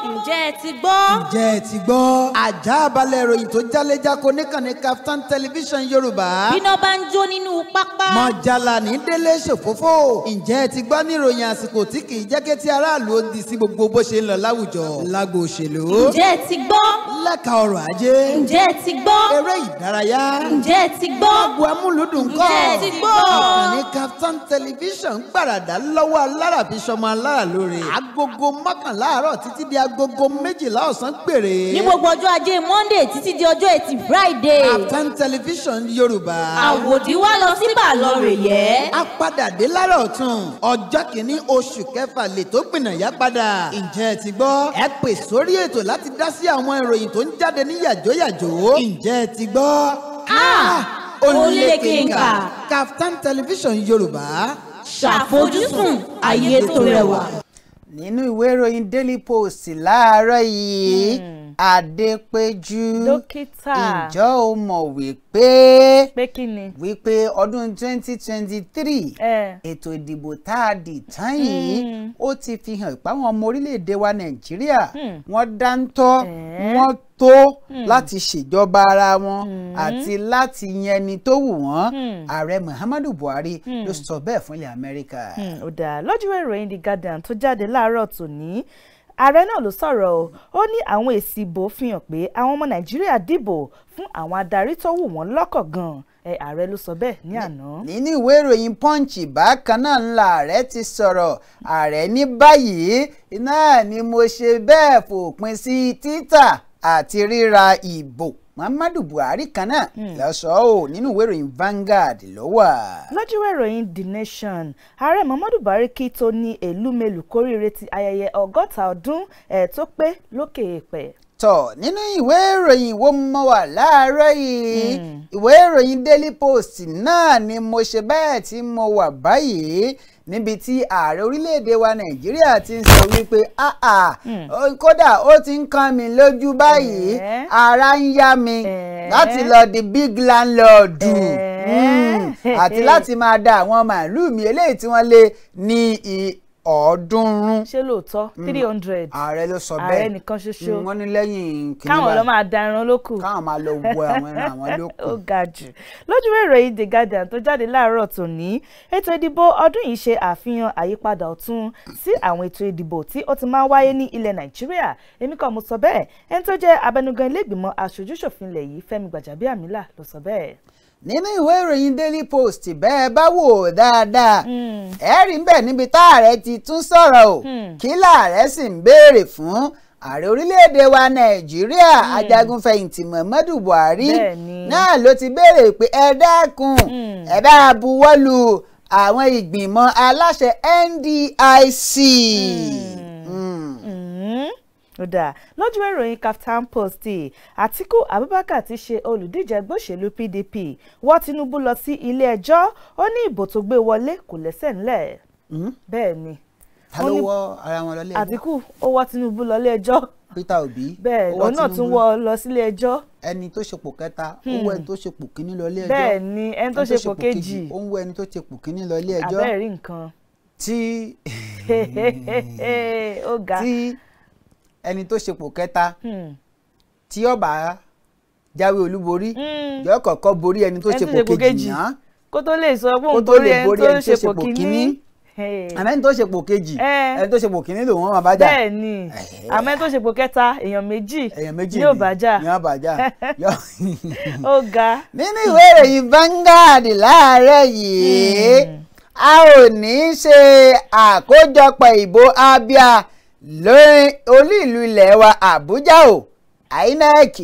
ǹjẹ́ ẹ ti gbọ́. ǹjẹ́ ẹ ti gbọ́. àjààbálẹ̀ ìròyìn tó jálẹ̀jáko níkànnì KAFTAN TV yorùbá. bíná bá ń jó nínú pápá. mọ̀jàlá ní délé ṣòfófó. ǹjẹ́ ẹ ti gbọ́ ní ìròyìn àsìkò tí kì í jẹ́ kí ti aráàlú ó di sí gbogbo bó ṣe ń lọ láwùjọ. lágbo òṣèlú. ǹjẹ́ ẹ ti gbọ́. lẹ́ka ọrọ̀ ajé. ǹjẹ́ ẹ ti gbọ́. eré ìdárayá. ǹjẹ́ ẹ ti gbọ́. agbo amúlùdùn kọ́. ǹjẹ́ ẹ ti gbọ́. ìkànnì KAFTAN TV gbàràdà lọ́wọ́ alára fi ṣọmọ alára lóore. agogo mọ́kànlá àárọ̀ títí di agogo 12 ọ̀sán péré. ní gbogbo ọjọ́ ajé Monday títí di ọjọ́ ẹtì Friday. KAFTAN TV yorùbá. àwòdì wa lọ sí bàlọ́rẹ̀ yẹ. a padà dé lára ọ̀tún. ọjọ́ kìíní oṣù kẹfà lè tó gbìnàyà padà. ǹjẹ́ ẹ ti gbọ́. ẹ pè sórí ètò láti dá sí àwọn ìròyìn tó ń jáde ní yàjóyàjó. ǹjẹ́ ẹ ti gbọ́. Olékenkà. KAFTAN TV yorùbá. ṣàfojúsùn ayé tó rẹwà. nínú ìwé ìròyìn Daily Post láàárọ̀ yìí Adépẹ́jú dókítà ǹjọ́ o mọ̀ wípé kí ni wípé ọdún 2023 ètò ìdìbò tá a dì tán yìí ó ti fi hàn pé àwọn ọmọ orílẹ̀-èdè wa Nàìjíríà wọ́n dáńtọ́ wọ́n tó láti ṣèjọba ara wọn àti láti yan ẹni tó wù wọ́n. ààrẹ Muhammadu Buhari ló sọ bẹ́ẹ̀ fún ilẹ̀ Amẹ́ríkà. ó dáa lójú ìròyìn The Guardian tó jáde láàárọ̀ tòní ààrẹ náà ló sọ̀rọ̀ o ó ní àwọn èsì ìbò fi hàn pé àwọn ọmọ Nàìjíríà dìbò fún àwọn adarí tó wù wọ́n lọ́kàn gan-an ààrẹ ló sọ bẹ́ẹ̀ ní àná. nínú ìwé ìròyìn Punch bákan náà ńlá ààrẹ ti sọ̀rọ̀ ààrẹ ní báyìí náà ni mo ṣe bẹ́ẹ̀ fòpin sí títà àti ríra ìbò. Muhammadu Buhari kan náà lọ́sọ̀ ọ́ nínú ìwé ìròyìn Vanguard ló wà. lójú ìwé ìròyìn The Nation ààrẹ Muhammadu Buhari kí tó ní èlúmẹ̀lú kórìíre ti ayẹyẹ 60 ọdún tó pé lókè èèpẹ̀. tọ̀ nínú ìwé ìròyìn wo mo wà láàárọ̀ yìí ìwé ìròyìn Daily Post náà ni mo ṣe bẹ́ẹ̀ tí mo wà báyìí níbi tí ààrẹ orílẹ̀-èdè wa Nàìjíríà ti ń sọ wípé kódà ó ti ń kàn mí lójú báyìí ara ń yá mi láti lọ di big landlord àti láti máa da àwọn màálù mi eléyìí tí wọ́n lé ní 300. ṣé lóòótọ́ 300. ààrẹ ló sọ bẹ́ẹ̀ ààrẹ nìkan ṣoṣo. wọ́n ní lẹ́yìn kìnìún káwọn lọ máa da ẹran lókù. káwọn máa lọ wọ àwọn ẹran àwọn lókù. ó ga jù lójú ìròyìn The Guardian tó jáde láàárọ̀ tòní ètò ìdìbò ọdún yìí ṣe àfihàn àyípadà ọ̀tun sí àwọn ètò ìdìbò tí ó ti máa ń wáyé ní ilẹ̀ Nàìjíríà èmi kan mo sọ bẹ́ẹ̀ ẹni tó jẹ́ abẹnugan ilé ìgbìmọ̀ aṣojú-ṣòfin ilẹ̀ yìí Fẹ́mi Gbàjàbíàmílà ló sọ bẹ́ẹ̀. nínú ìwé ìròyìn Daily Post bẹ́ẹ̀ bá wò dáadáa ẹ rí ń bẹ̀ níbi táàrẹ ti tún sọ̀rọ̀ o kí láàrẹ sì ń béèrè fún ààrẹ orílẹ̀-èdè wa Nàìjíríà ajagunfẹ̀yìntì Muhammadu Buhari náà ló ti béèrè pé ẹ dákun ẹ bá buwọ́lù àwọn ìgbìmọ̀ aláṣẹ NDIC. Kódà lójú ìròyìn KAFTAN Post Àtíkù Abubakar ti ṣe olùdíje ẹgbẹ́ òṣèlú PDP wọ́ Tinubu lọ sí ilé ẹjọ́ ó ní ìbò tó gbé wọlé kò lẹ́sẹ̀ ńlẹ̀. bẹ́ẹ̀ ni ta ló wọ́ ara wọn lọ ilé ẹjọ́. Àtíkù ó wọ́ Tinubu lọ ilé ẹjọ́. Peter Obi bẹ́ẹ̀ lòun náà tún wọ́ lọ sílé ẹjọ́. ẹni tó ṣepò kẹta ó wọ ẹni tó ṣepò kíní lọ ilé ẹjọ́. bẹ́ẹ̀ ni ẹni tó ṣepò kejì ó ń wọ ẹni tó ṣepò kíní lọ ilé ẹjọ́. abẹ́rẹ́ rí nǹkan. tí ó ga. tí ẹni tó ṣepò kẹta tí ó bá jáwé olúborí yóò kọ́kọ́ borí ẹni tó ṣepò kejì náà kó tó lè sọ pé òun borí ẹni tó ṣepò kíní. àmọ́ ẹni tó ṣepò kejì ẹni tó ṣepò kíní lòun máa bá jà. bẹ́ẹ̀ ni àmọ́ ẹni tó ṣepò kẹta èèyàn méjì ni yóò bá jà. ó ga. nínú ìwé ìròyìn Vanguard láàárọ̀ yìí a ò ní ṣe àkójọpọ̀ ìbò Abia lórí olú ìlú ilẹ̀ wa Àbújá o INEC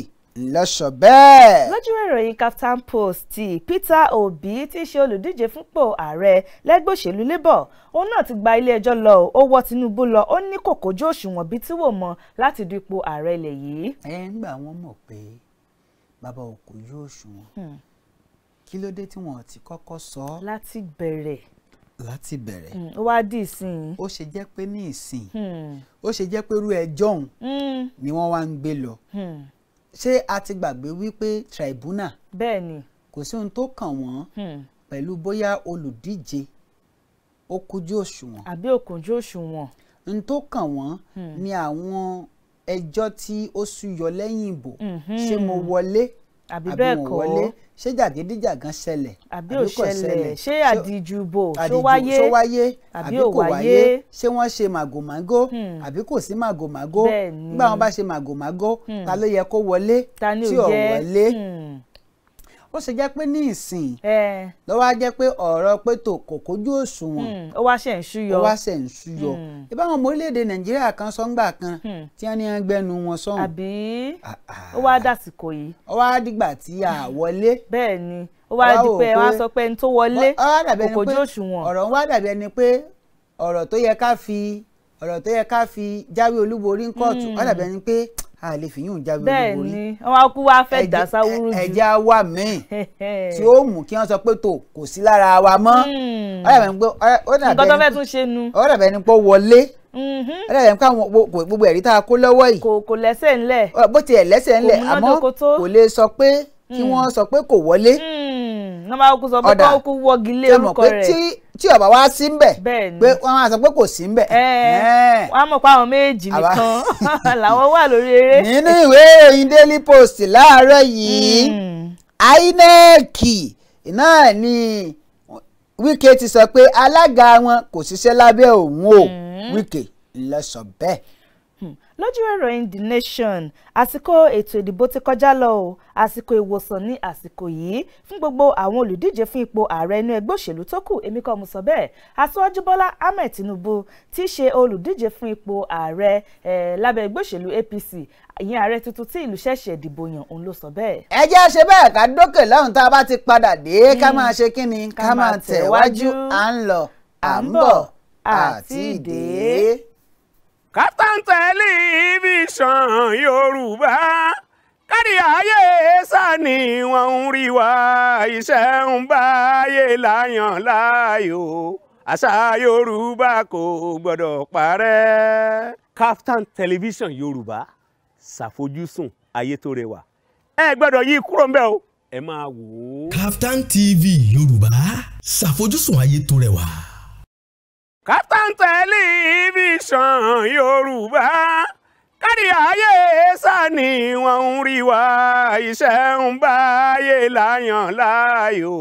ló sọ bẹ́ẹ̀. lójú ìròyìn KAFTAN Post Peter Obi tí í ṣe olùdíje fúnpò ààrẹ lẹ́gbẹ́ òṣèlú Labour òun náà ti gba ilé ẹjọ́ lọ ó wọ́ Tinubu lọ ó ní kò kójú òṣùwọ̀n bíi tí wò mọ́ láti du ipò ààrẹ ilẹ̀ yìí. ń gbà wọ́n mọ̀ pé bàbá ò kójú òṣùwọ̀n kí ló dé tí wọ́n ti kọ́kọ́ sọ láti bẹ̀rẹ̀. ó wá di ìsìn. ó ṣe jẹ́ pé ní ìsìn ó ṣe jẹ́ pé irú ẹjọ́ òun ni wọ́n wá ń gbé lọ. ṣé a ti gbàgbé wípé tribunal bẹ́ẹ̀ ni kò sí ohun tó kàn wọ́n pẹ̀lú bóyá olùdíje ó kújú òṣùwọ̀n àbí ó kújú òṣùwọ̀n. ohun tó kàn wọ́n ni àwọn ẹjọ́ tí ó súyọ lẹ́yìn ìbò ṣé mo wọlé àbí bẹ́ẹ̀ kọ́ ṣé jàgídíjàgan ṣẹlẹ̀ àbí ò ṣẹlẹ̀ ṣé àdìjúbò ṣó wáyé àbí ò wáyé ṣé wọ́n ṣe màgòmágó àbí kò sí màgòmágó nígbà wọ́n bá ṣe màgòmágó ta ló yẹ kó wọlé tí ò wọlé ó ṣe jẹ́ pé ní ìsìn ló wá jẹ́ pé ọ̀rọ̀ pé tò kò kójú òṣùwọ̀n ó wá ṣe ń ṣúyọ ìbáwọn ọmọ orílẹ̀-èdè nàìjíríà kan sọ́ngbà kan tí wọ́n ní wọ́n gbẹ́nu wọn sọ́hùn àbí ó wá dàsìkò yìí ó wá dìgbà tí a wọlé bẹ́ẹ̀ ni ó wá di pé wọ́n á sọ pé ẹni tó wọlé kò kójú òṣùwọ̀n ọ̀rọ̀ wá dàbí ẹni pé ọ̀rọ̀ tó yẹ ká fi jáwé olúborí ń kóòtù wá dàbí ẹni pé a lè fi yún jáwé olúborí. bẹ́ẹ̀ ni wọ́n kú wá fẹ́ dà sáwúrú jù. ẹja wà míì tí ó mú kí wọ́n sọ pé tó kò sí lára wa mọ́. nǹkan tó fẹ́ tún ṣe nu. ó dàbẹ̀ ni pé ó wọlé. ó dàbẹ̀ ni pé gbogbo ẹ̀rí tá a kó lọ́wọ́ yìí. kò lẹ́sẹ̀ ńlẹ̀. bó tiẹ̀ lẹ́sẹ̀ ńlẹ̀ àmọ́ kò lè sọ pé kí wọ́n sọ pé kò wọlé. wọ́n máa kú sọ pé kó kú wọ́gi lé orúkọ rẹ̀. tí ọba wa sí ń bẹ̀ pé wọ́n máa sọ pé kò sí ń bẹ̀. wọ́n á mọ̀ pé àwọn méjì nìkan làwọn wà lórí eré. nínú ìwé ìròyìn Daily Post láàárọ̀ yìí INEC náà ni Wike ti sọ pé alága wọn kò ṣiṣẹ́ lábẹ́ òun o Wike ló sọ bẹ́ẹ̀. lójú ìròyìn The Nation àsìkò ètò ìdìbò ti kọjá lọ o àsìkò ìwòsàn ní àsìkò yìí fún gbogbo àwọn olùdíje fún ipò ààrẹ inú ẹgbẹ́ òṣèlú tó kù èmi kọ́ mo sọ bẹ́ẹ̀ aṣíwájú Bọ́lá Ahmed Tinubu tí í ṣe olùdíje fún ipò ààrẹ lábẹ́ ẹgbẹ́ òṣèlú APC ìyẹn ààrẹ tuntun tí ìlú ṣẹ̀ṣẹ̀ dìbò yàn òun ló sọ bẹ́ẹ̀. ẹ jẹ́ ṣe bẹ́ẹ̀ ká dókè lọ́hùn tá a bá ti padà dé ká máa ṣe kí ni ká máa tẹ̀wájú à ń lọ à ń bọ̀ àti ìdè. KAFTAN tẹlifíṣàn Yorùbá kárí ayé sani wọ́n ń rí wa iṣẹ́ ń báyé láyàn láàyò àṣà Yorùbá kò gbọ́dọ̀ parẹ́. KAFTAN tẹlifíṣàn Yorùbá ṣàfojúsùn ayé tó rẹwà ẹ gbọ́dọ̀ yí kúrò ń bẹ̀ o ẹ máa wò ó. KAFTAN TV Yorùbá ṣàfojúsùn ayé tó rẹwà. KAFTAN tẹlifíṣàn Yorùbá kárí ayé sani wọ́n ń rí wa iṣẹ́ ń báyé láyàn láàyò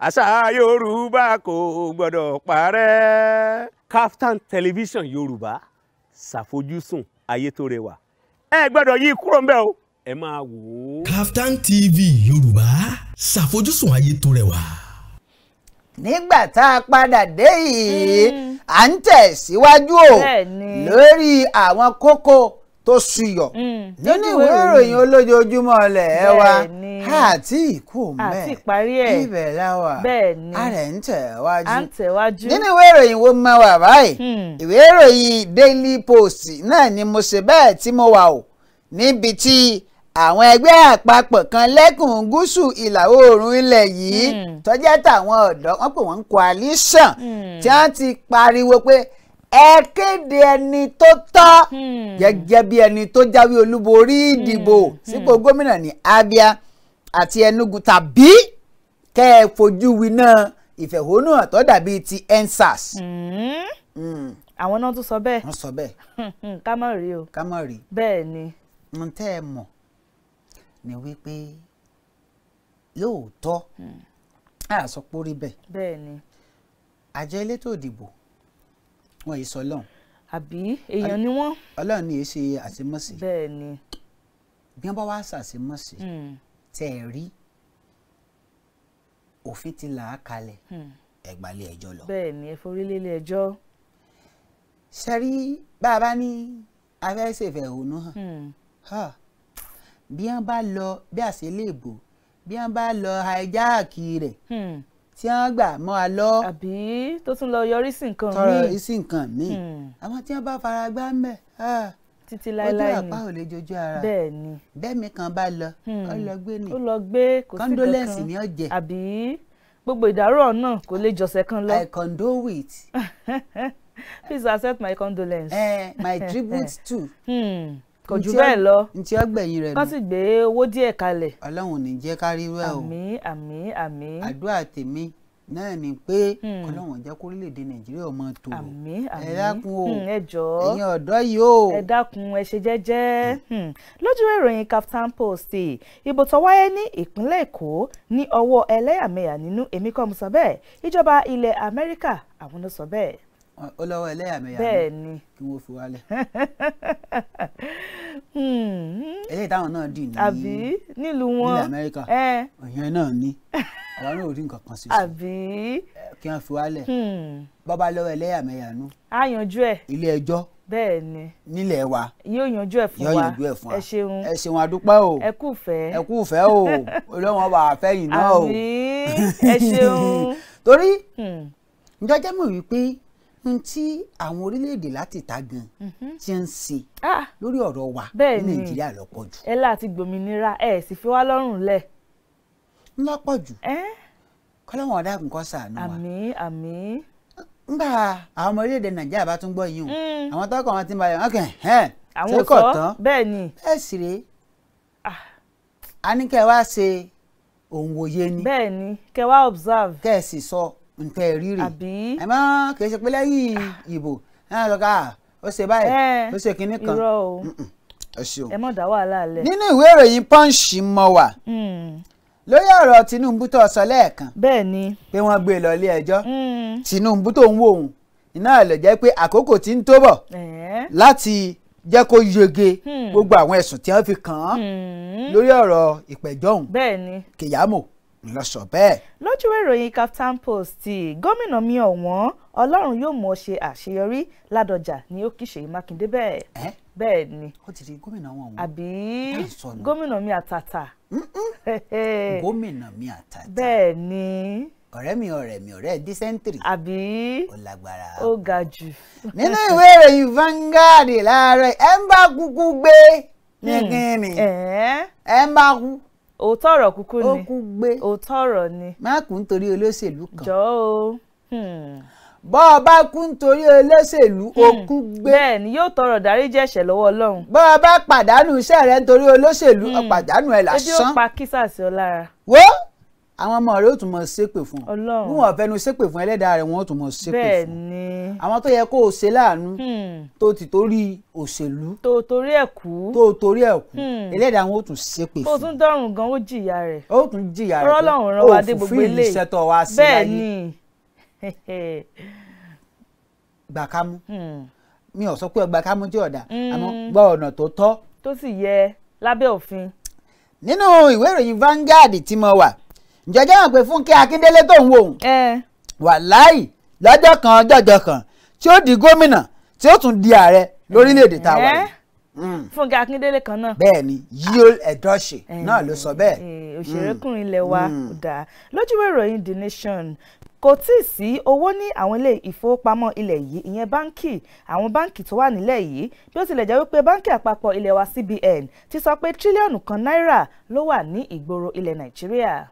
àṣà Yorùbá kò gbọ́dọ̀ parẹ́. KAFTAN tẹlifíṣàn Yorùbá ṣàfojúsùn ayé tó rẹwà ẹ gbọ́dọ̀ yí kúrò ń bẹ̀ o ẹ máa wò ó. KAFTAN TV Yorùbá ṣàfojúsùn ayé tó rẹwà. nígbà tá a padà dé yìí à ń tẹ̀síwájú o lórí àwọn kókó tó ṣúyọ nínú ìwé ìròyìn olójoojúmọ́ ilẹ̀ wa àti ìkú mẹ́ ibẹ̀ láwà a rẹ̀ ń tẹ̀wájú nínú ìwé ìròyìn wo máa wà báyìí ìwé ìròyìn Daily Post náà ni mo ṣe bẹ́ẹ̀ tí mo wà o níbi tí àwọn ẹgbẹ́ àpapọ̀ kan lẹ́kùn gúúsù ìlà oòrùn ilẹ̀ yìí tó jẹ́ tàwọn ọ̀dọ́ wọ́n pè wọ́n coalition tí wọ́n ti pariwo pé ẹ kéde ẹni tó tọ́ gẹ́gẹ́ bí ẹni tó jáwé olúborí ìdìbò sípò gómìnà ní Abia àti Enugu tàbí kẹ́ ẹ fojú winá ìfẹ̀hónúhàn tó dàbí ti EndSARS. àwọn náà tún sọ bẹ́ẹ̀. wọ́n sọ bẹ́ẹ̀. ká má rí o. ká má rí. bẹ́ẹ̀ ni. n tẹ́ ẹ mọ̀ ni wípé lóòótọ́ àsọ pé ó rí bẹ́ẹ̀. bẹ́ẹ̀ ni. àjọ elétò ìdìbò wọn yìí sọ lọ́hùn. àbí èèyàn ni wọ́n. Ọlọ́run ni èé ṣe àṣemọ́sí. bẹ́ẹ̀ ni. bí wọ́n bá wá ṣàṣemọ́sí tẹ́ ẹ rí òfin ti là á kalẹ̀ ẹ̀gbálẹ̀ ẹjọ́ lọ. bẹ́ẹ̀ ni ẹ forí lélẹ̀ ẹjọ́. ṣẹ́rí bá a bá ní afẹ́sẹ̀fẹ̀hónú hàn bí wọ́n bá lọ bí àṣeléèbò bí wọ́n bá lọ àìjáàkì rẹ̀ tí wọ́n gbà mọ́ a lọ. àbí tó tún lọ yọrí sí nǹkan míì. tọrọ sí nǹkan míì àwọn tí wọ́n bá fara gbá mẹ́ títí láéláé ni ojú àpá ò lè jojú ara. bẹ́ẹ̀ ni. bẹ́ẹ̀ mi kan bá lọ ó lọ gbé ni. ó lọ gbé kò sí kankan condolence ni ó jẹ. àbí gbogbo ìdárò náà kò lè jọ̀sẹ̀ kan lọ. I condole with. Please accept my condolence. My tribute too. Kò jù bẹ́ẹ̀ lọ. Ntí ọgbẹ̀yìn rẹ̀ nù. Kán sì gbé owó díẹ̀ kalẹ̀. Ọlọ́run ò ní jẹ́ ká rí rẹ̀ o. àmín àmín àmín. Àdúrà tèmi náà ni pé Ọlọ́run jẹ́ kó orílẹ̀-èdè Nàìjíríà ọmọ tó ẹ dákun o ẹ jọ̀ọ́ ẹ̀yin ọ̀dọ́ yìí o ẹ dákun ẹ ṣe jẹ́jẹ́. Lójú ìròyìn Kaftan Post ìbò tó wáyé ní ìpínlẹ̀ Èkó ní ọwọ́ ẹlẹ́yàmẹ̀yà nínú èmi kọ́ mo sọ bẹ́ẹ̀ ìjọba ilẹ̀ Amẹ́ríkà àwọn ló sọ bẹ́ẹ̀. ó lọ́wọ́ ẹlẹ́yàmẹ̀yà bẹ́ẹ̀ ni kí wọ́n fi wálẹ̀. eléyìí táwọn náà dì ní àbí nílùú wọn nílẹ̀ Amẹ́ríkà òyìn náà ní àwọn náà ò rí nǹkan kan sí àbí kí wọ́n fi wálẹ̀ bọ́bá lọ́wọ́ ẹlẹ́yàmẹ̀yà nú á yanjú ẹ̀ ilé ẹjọ́ bẹ́ẹ̀ ni nílẹ̀ wa yóò yanjú ẹ̀ fún wa ẹ ṣeun ẹ ṣeun adúpẹ́ o ẹ kú fẹ́ o olóhùn bá fẹ́yìn náà o àbí ẹ ṣeun torí ǹjọ́jẹ́ mọ̀ wípé n tí àwọn orílẹ̀-èdè láti ta gan ti ń ṣe lórí ọ̀rọ̀ wa ní Nàìjíríà lọ́pọ̀ jù. ẹ láti gbòmìnira ẹ sì fi wá lọ́rùn lẹ̀. lọ́pọ̀ jù kọ́lọ́wọ́n ọ̀dà kò ṣàánú wa. àmín àmín. ńgbà àwọn ọmọ orílẹ̀-èdè Nàìjíríà bá tún gbọ́ yìí o àwọn tọkọ wọn ti ń bá yẹn ọkàn àwọn sọ bẹ́ẹ̀ ni. ẹ sì rè a ní kẹ́ ẹ wá ṣe òun wòye ni. bẹ́ẹ̀ ni kẹ́ ẹ wá observe. kẹ́ ẹ sì sọ nǹkan ìrírì ẹ má kì í ṣe pé lẹ́yìn ìbò náà lọ́ka ó ṣe báyìí ó ṣe kinní kan irọ́ o ẹ mọ̀ dá wàhálà lẹ̀. nínú ìwé ìròyìn Punch mọ wà lórí ọ̀rọ̀ Tinubu tó sọ lẹ́ẹ̀kan bẹ́ẹ̀ ni pé wọ́n gbé lọ ilé ẹjọ́ Tinubu tó ń wò òun iná lè jẹ́ pé àkókò tí ń tó bọ̀ láti jẹ́ kó yege gbogbo àwọn ẹ̀sùn tí wọ́n fi kàn án lórí ọ̀rọ̀ ìpẹ̀jọ́ òun bẹ́ẹ̀ ni Kèyámọ̀ lọ sọ bẹ́ẹ̀. lójú ìròyìn Kaftan Post gómìnà mi ọ̀wọ́n Ọlọ́run yóò mọ̀ ṣe àṣeyọrí Ládọjà ni ó kì í Ṣèyí Mákindé bẹ́ẹ̀ bẹ́ẹ̀ ni. ó ti di gómìnà wọn. àbí gómìnà mi àtàtà. gómìnà mi àtàtà. bẹ́ẹ̀ ni. ọ̀rẹ́ mi ọ̀rẹ́ dísẹ́ńtìrì. àbí ó lágbára. ó ga jù. nínú ìwé ìròyìn Vanguard láàárọ̀ ẹ ń bá kúkú gbé ní kíni ẹ ń bá kú. òótọ́ ọ̀rọ̀ kúkú ni ó kú gbé. òótọ́ ọ̀rọ̀ ni. má kú nítorí olóṣèlú kan. jọ̀ọ́ o. bọ́ ọ bá kú nítorí olóṣèlú ó kú gbé. bẹ́ẹ̀ ni yóò tọrọ dáríjì ẹ̀ṣẹ̀ lọ́wọ́ Ọlọ́run. bọ́ ọ bá pàdánù iṣẹ́ rẹ nítorí olóṣèlú ó pàdánù ẹ̀ lásán. ebi ó pa kísà sí ọ lára. wo àwọn ọmọ rẹ ó tún mọ ṣépè fún ọ bí wọn fẹnu ṣépè fún ẹlẹ́dàá rẹ wọn ó tún mọ ṣépè fún. bẹ́ẹ̀ ni. àwọn tó yẹ kó o ṣe láàánú tó ti torí òṣèlú tó torí ẹ̀ kú ẹlẹ́dàá wọn ó tún ṣépè fún. ó tún dọ́rùn gan ó jìyà rẹ̀. ó tún jìyà rẹ̀ pé Ọlọ́run rán wa dé gbogbo ilé iṣẹ́ tó wá sí láyé. bẹ́ẹ̀ ni. gbàkámú mi ò sọ pé gbàkámú tí ọ̀dà àmọ́ gbọ́ ọ̀nà tó tọ́ tó sì yẹ lábẹ́ òfin. nínú ìwé ìròyìn Vanguard tí mo wà ǹjẹ́jẹ́ hàn pé Fúnkẹ́ Akíndélé tó ń wò ó wàláì lọ́jọ́ kan ọjọ́jọ́ kan tí ó di gómìnà tí ó tún di ààrẹ lórílẹ̀‐èdè tá a wà yìí. Fúnkẹ́ Akíndélé kan náà. bẹ́ẹ̀ ni Yul Edochie náà ló sọ bẹ́ẹ̀. òṣèrékùnrin ilé wa dà lójúwé ìròyìn The Nation kò tí ì sí owó ní àwọn ilé ìfowópamọ́ ilẹ̀ yìí ìyẹn báńkì àwọn báńkì tó wà nílẹ̀ yìí bí ó tilẹ̀ jẹ́ wípé báńkì àpapọ̀ ilẹ̀ wa CBN ti sọ pé tírílíọ̀nù kan náírà ló wà ní ìgboro ilẹ̀ Nàìjíríà.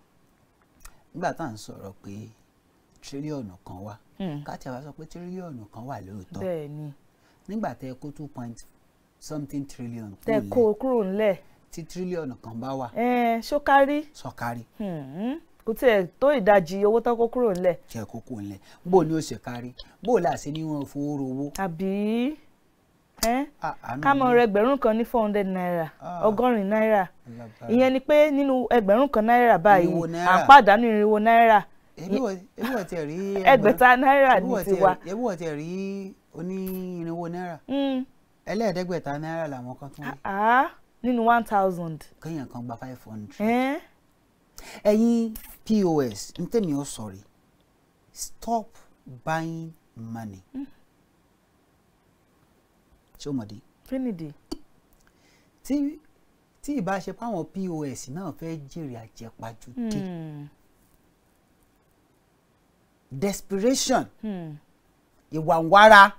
nígbà tá à ń sọ̀rọ̀ pé tírílíọ̀nù kan wà káàtì àwa sọ pé tírílíọ̀nù kan wà lóòótọ́ bẹ́ẹ̀ ni nígbà tẹ kó 2.something trillion tẹ kó kúrò ńlẹ̀ tí tírílíọ̀nù kan bá wà ṣókárí sọkárí kò tiẹ̀ tó ìdajì owó tó kó kúrò ńlẹ̀. tí ẹ kó kúrò ńlẹ̀ bó ni ó ṣe kárí bó là ṣe ní wọn fowó rówó. àbí ká mọ ẹgbẹ̀rún kan ní 400 naira 100 naira ìyẹn ni pé nínú ẹgbẹ̀rún kan náírà báyìí à ń pàdánù 400 náírà ẹgbẹ̀ta náírà ní tiwa. ẹbí wọ́n ti rí oní 400 náírà ẹlẹ́ẹ̀ẹ́dẹ́gbẹ̀ta náírà làwọn kan tún rí. nínú 1000. kéèyàn kan gba 500. ẹ̀yin POS n tẹ́mi ọ̀ sọ̀rí stop buying money. ṣé o mọ̀ dé. kínìdí. tí ìbá ṣe páwọn POS náà fẹ́ jèrè àjẹpájú dé. desperation ìwà ń wára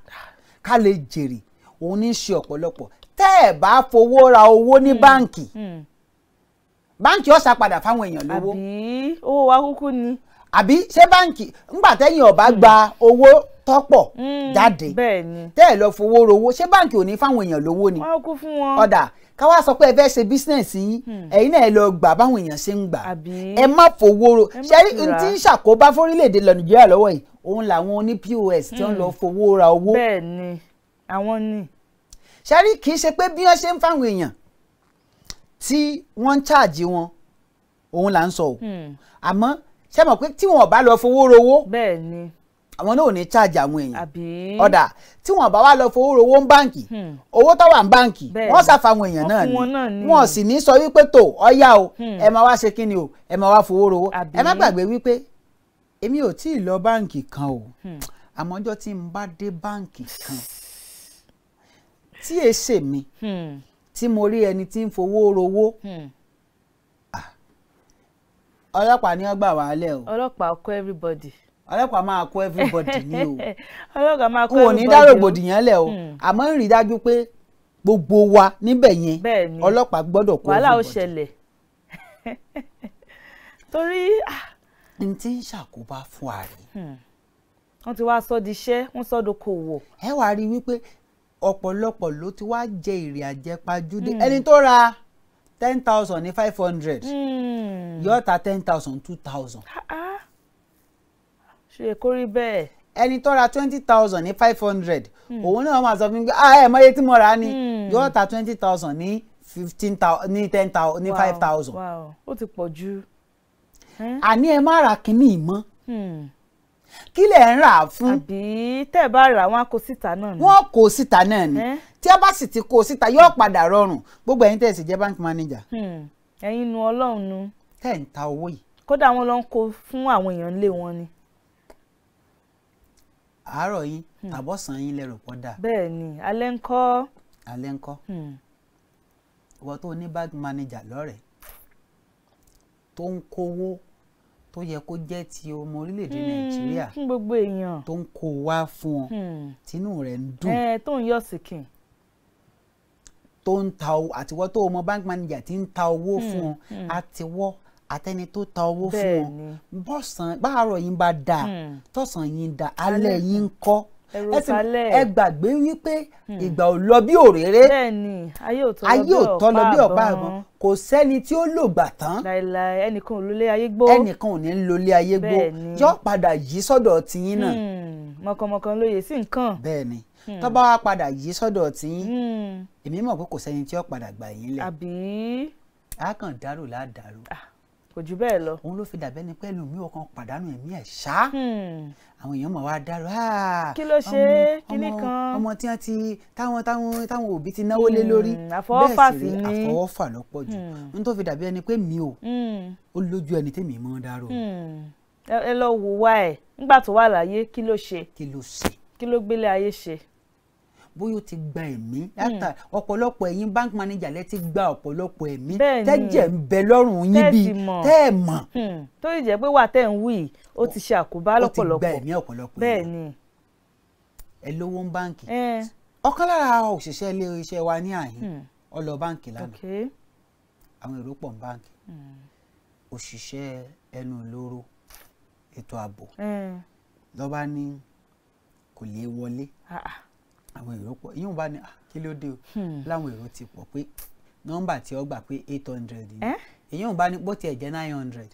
ká lè jèrè òun ní í ṣe ọ̀pọ̀lọpọ̀ tẹ́ ẹ̀ bá fowó ra owó ní báǹkì báǹkì ó sá padà fáwọn èèyàn lówó. àbí owó wa kúkú ni. àbí ṣé báǹkì ńgbà tẹ́yìn ọ̀bá gba owó tọ́pọ̀ jáde tẹ́ ẹ̀ lọ fowó rowó ṣé báǹkì ò ní fáwọn èèyàn lówó ni wọ́n kú fún wọn. ọ̀dà ká wá sọ pé ẹ fẹ́ ṣe bísínẹ̀sì yín ẹ̀yin náà ẹ lọ gbà báwọn èèyàn ṣe ń gbà ẹ má fowó ro ṣẹ́rí n tí ń ṣàkóbá fórílẹ̀-èdè lọ Nàìjíríà lọ́wọ́ yìí òun làwọn oní POS tí wọ́n lọ fowó ra owó. bẹ́ẹ̀ ni àwọn ni. ṣẹ́rí kì í ṣe pé bí wọ́n ṣe ń fáwọn èèyàn tí wọ́n ń ṣáàjì wọn òun là ń sọ o àmọ́ ṣé mọ̀ pé tí wọn bá lọ fowó rówó bẹ́ẹ̀ ni àwọn náà ò ní ṣáàjì àwọn èèyàn àbí ọ̀dà tí wọn bá wá lọ fowó rówó ń báǹkì owó tó wà ń báǹkì wọ́n ṣàfàwọn èèyàn náà ni wọn sì ní sọ wípé tó ọ̀yá o ẹ máa wá ṣe kíni o ẹ máa wá fowó rówó ẹ má gbàgbé wípé èmi ò tí ì lọ báǹkì kan o àmọ́ ọjọ́ tí n bá dé báǹkì kan tí èsè mi tí mo rí ẹni tí ń fowó rówó ọlọ́pàá ní ọgbà wàhálẹ̀ o. ọlọ́pàá kó everybody. ọlọ́pàá máa kó everybody ní o. ọlọ́pàá máa kó everybody. n ò ní dá rògbòdìyàn lẹ̀ o àmọ́ ń rí i dájú pé gbogbo wa níbẹ̀ yẹn ọlọ́pàá gbọ́dọ̀ kó everybody. wàhálà ó ṣẹlẹ̀ torí. n tí ń ṣàkóbá fún ààrẹ. wọ́n ti wá sọ di iṣẹ́ wọ́n sọ dókòwò. ẹ wàá rí i wípé ọ̀pọ̀lọpọ̀ ló ti wá jẹ èrè àjẹpajúdé ẹni tó ra 10,000 ní 500 yóò ta 10,000 2,000. ṣe kó rí bẹ́ẹ̀. ẹni tó ra 20,000 ní 500 òun náà máa sọ fún mi pé ẹ mọ iye tí mo rà á ni yóò ta 20,000 ní 15,000 ní 10,000 ní 5,000. ó ti pọ̀ jù. àní ẹ má ra kínní mọ́ kí lẹ̀ ń rà á fún. àbí tẹ́ ẹ bá rà wọ́n á kó síta náà ni. wọ́n kó síta náà ni tí a bá sì ti kó síta yóò padà rọrùn gbogbo ẹ̀yin tẹ́ ẹ sì jẹ́ bank manager. ẹ̀yin nu Ọlọ́run nu. tẹ́ ẹ̀ ń ta owó yìí. kódà wọn lọ ń kó fún àwọn èèyàn lé wọn ni. àárọ̀ yín tàbọ̀sán yín lẹ́rù pọ̀ dà. bẹ́ẹ̀ ni alẹ́ ń kọ́. alẹ́ ń kọ́. ìwọ tó ní bank manager lọ́rẹ̀ẹ́ tó ń kówó tó yẹ kó jẹ́ ti ọmọ orílẹ̀-èdè Nàìjíríà fún gbogbo èèyàn tó ń kó wá fún ọ tínú rẹ̀ ń dùn tó ń yọ̀ síkìn tó ń ta owó àtiwọ́ tó ọmọ bank manager ti ń ta owó fún ọ àtiwọ́ àtẹni tó ta owó fún ọ bọ́sàn báàrọ̀ yín bá dáa tọ̀sán yín dáa alẹ́ yín ń kọ́ ẹ gbàgbé wípé ìgbà ò lọ bí òréré ayé ò tọ́ lọ bí ọ̀pá àgbọn kò sẹ́ni tí ó lò gbà tán láìláì ẹnìkan ò lólé ayé gbó ẹnìkan ò ní lólé ayé gbó yóò padà yí sọ́dọ̀ tiyín náà mọ̀kànmọ̀kàn lóye sí nǹkan bẹ́ẹ̀ ni tó bá wá padà yí sọ́dọ̀ tiyín èmi mọ̀ pé kò sẹ́ni tí ó padà gbà yín lẹ̀ àbí a kàn dárò ládàárò kò jù bẹ́ẹ̀ lọ òun ló fi dàbẹ́ ni pẹ́lú mi ò kan pàdánù ẹ̀mí ẹ̀ ṣá àwọn èèyàn mọ̀ wá dárò kí ló ṣe kíní kan ọmọ tí wọ́n ti táwọn òbí ti náwó lé lórí àfọwọ́fà sí ni àfọwọ́fà lọ́pọ̀ jù n tó fi dàbí ẹni pé mi ò ó lójú ẹni tèmi mọ́ dárò. ẹ lọ wò wá ẹ nígbà tó wà láyé kí ló ṣe kí ló gbélé ayé ṣe. bóyá o ti gba ẹ̀mí látà ọ̀pọ̀lọpọ̀ ẹ̀yin bank manager lẹ ti gba ọ̀pọ̀lọpọ̀ ẹ̀mí tẹ́jẹ̀ ń bẹ lọ́rùn yín bíi tẹ́ ẹ̀ mọ̀. tó yìí jẹ́ pé wà tẹ́ ń wí ó ti ṣe àkóbá lọ́pọ̀lọpọ̀ ó ti gba ẹ̀mí ọ̀pọ̀lọpọ̀ bẹ́ẹ̀ ni. ẹ lówó ń báǹkì ọ̀kan lára òṣìṣẹ́ ilé iṣẹ́ wa ní àhín ó lọ báǹkì lánàá àwọn èrò pọ̀ ń báǹkì òṣìṣẹ́ ẹnu ìloro ètò ààbò lọ́ba ní kò lè wọlé àwọn èrò pọ̀ yíyún bá ní kí ló dé o láwọn èrò ti pọ̀ pé nọ́mbà tí ó gbà pé 800 ni yíyún bá ní bó tiẹ̀ jẹ́ 900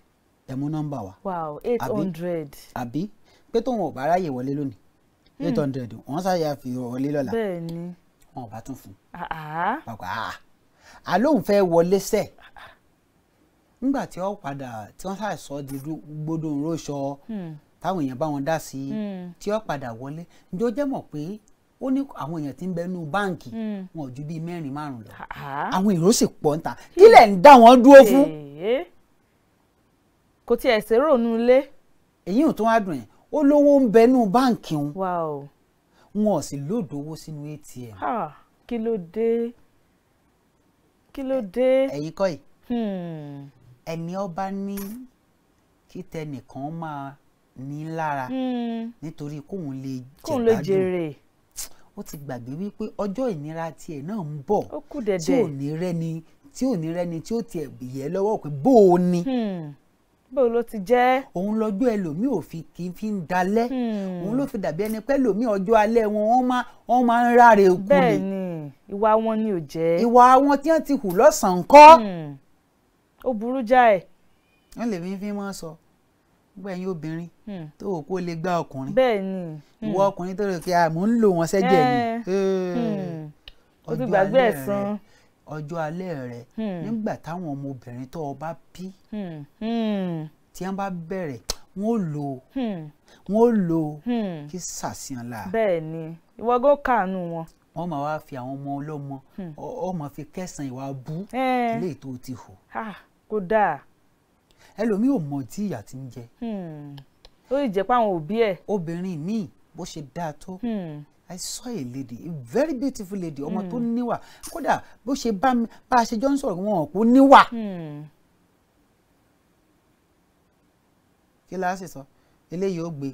ẹ mú nọ́mbà wa. wow 800. àbí pé tóun ò bá ráyè wọlé lónìí 800 wọ́n sáyà fi wọlé lọ́la bẹ́ẹ̀ ni wọn ò bá tún fún un. àlóhùn fẹ́ wọlé sẹ́ẹ̀ nígbà tí ó padà tí wọ́n ṣàì sọ di gbódùn róṣọ táwọn èèyàn bá wọn dá sí tí ó padà wọlé ǹjọ́ jẹ́ mọ̀ pé ó ní àwọn èèyàn tí ń bẹnu báǹkì wọn ò ju bíi 4-5 lọ àwọn èrò sì pọ̀ ń ta kí lẹ̀ ń dá wọn dúró fún. kò tiẹ̀ ṣèrò nu ilé. èyí ò tún wá dùn ẹ̀ ó lówó ń bẹnu báǹkì wọn wow wọn ò sì lóòdù owó sínú ATM. kí ló dé kí ló dé. ẹ̀yin kọ́ yìí ẹni ọba ní kí tẹnìkan máa ní lára nítorí kóun lè jèrè ó ti gbàgbé wípé ọjọ́ ìnira tiẹ̀ náà ń bọ̀ ó kù dẹ̀dẹ̀ tí ò ní rẹ́ni tí ó tiẹ̀ yẹ lọ́wọ́ pé bó o ní bó ló ti jẹ́. òun lọ́jọ́ ẹlòmíì ò fi kì í fi ń dalẹ̀ òun ló fi dàbí ẹni pé ẹlòmíì ọjọ́ alẹ́ wọ́n máa ń ráre kú ni. bẹ́ẹ̀ ni ìwà wọn ni ò jẹ́. ìwà wọn tí wọ́n ti hù lọ́sàn-án kọ́. ó burú jáì. wọ́n lè fi máa sọ gbọ́ ẹ̀yin obìnrin tó o kó lè gbá ọkùnrin. bẹ́ẹ̀ ni. ìwọ ọkùnrin tó rẹ̀ kí a mò ń lò wọ́n sẹ́jẹ̀ ni. ó ti gbàgbé ẹ̀san. ọjọ́ alẹ́ rẹ̀ nígbà táwọn ọmọbìnrin tó o bá bí tí wọ́n bá bẹ̀rẹ̀ wọ́n ó lò kí sàṣìyàn la. bẹ́ẹ̀ ni ìwọ gó kàánú wọn. wọ́n máa wá fi àwọn ọmọ ọlọ́mọ ọmọ fi kẹsàn-án ìwà bú ilé tó ti hù. kódà. ẹlòmíì ò mọ tí ìyà ti ń jẹ. ó lè jẹ́ pé àwọn òbí ẹ̀. obìnrin míì bó ṣe dáa tó. I saw a lady, a very beautiful lady, ọmọ tó níwà kódà bó ṣe bá a ṣe jọ ń sọ̀rọ̀ wọn kò níwà. kí la ṣe sọ eléyìí ó gbé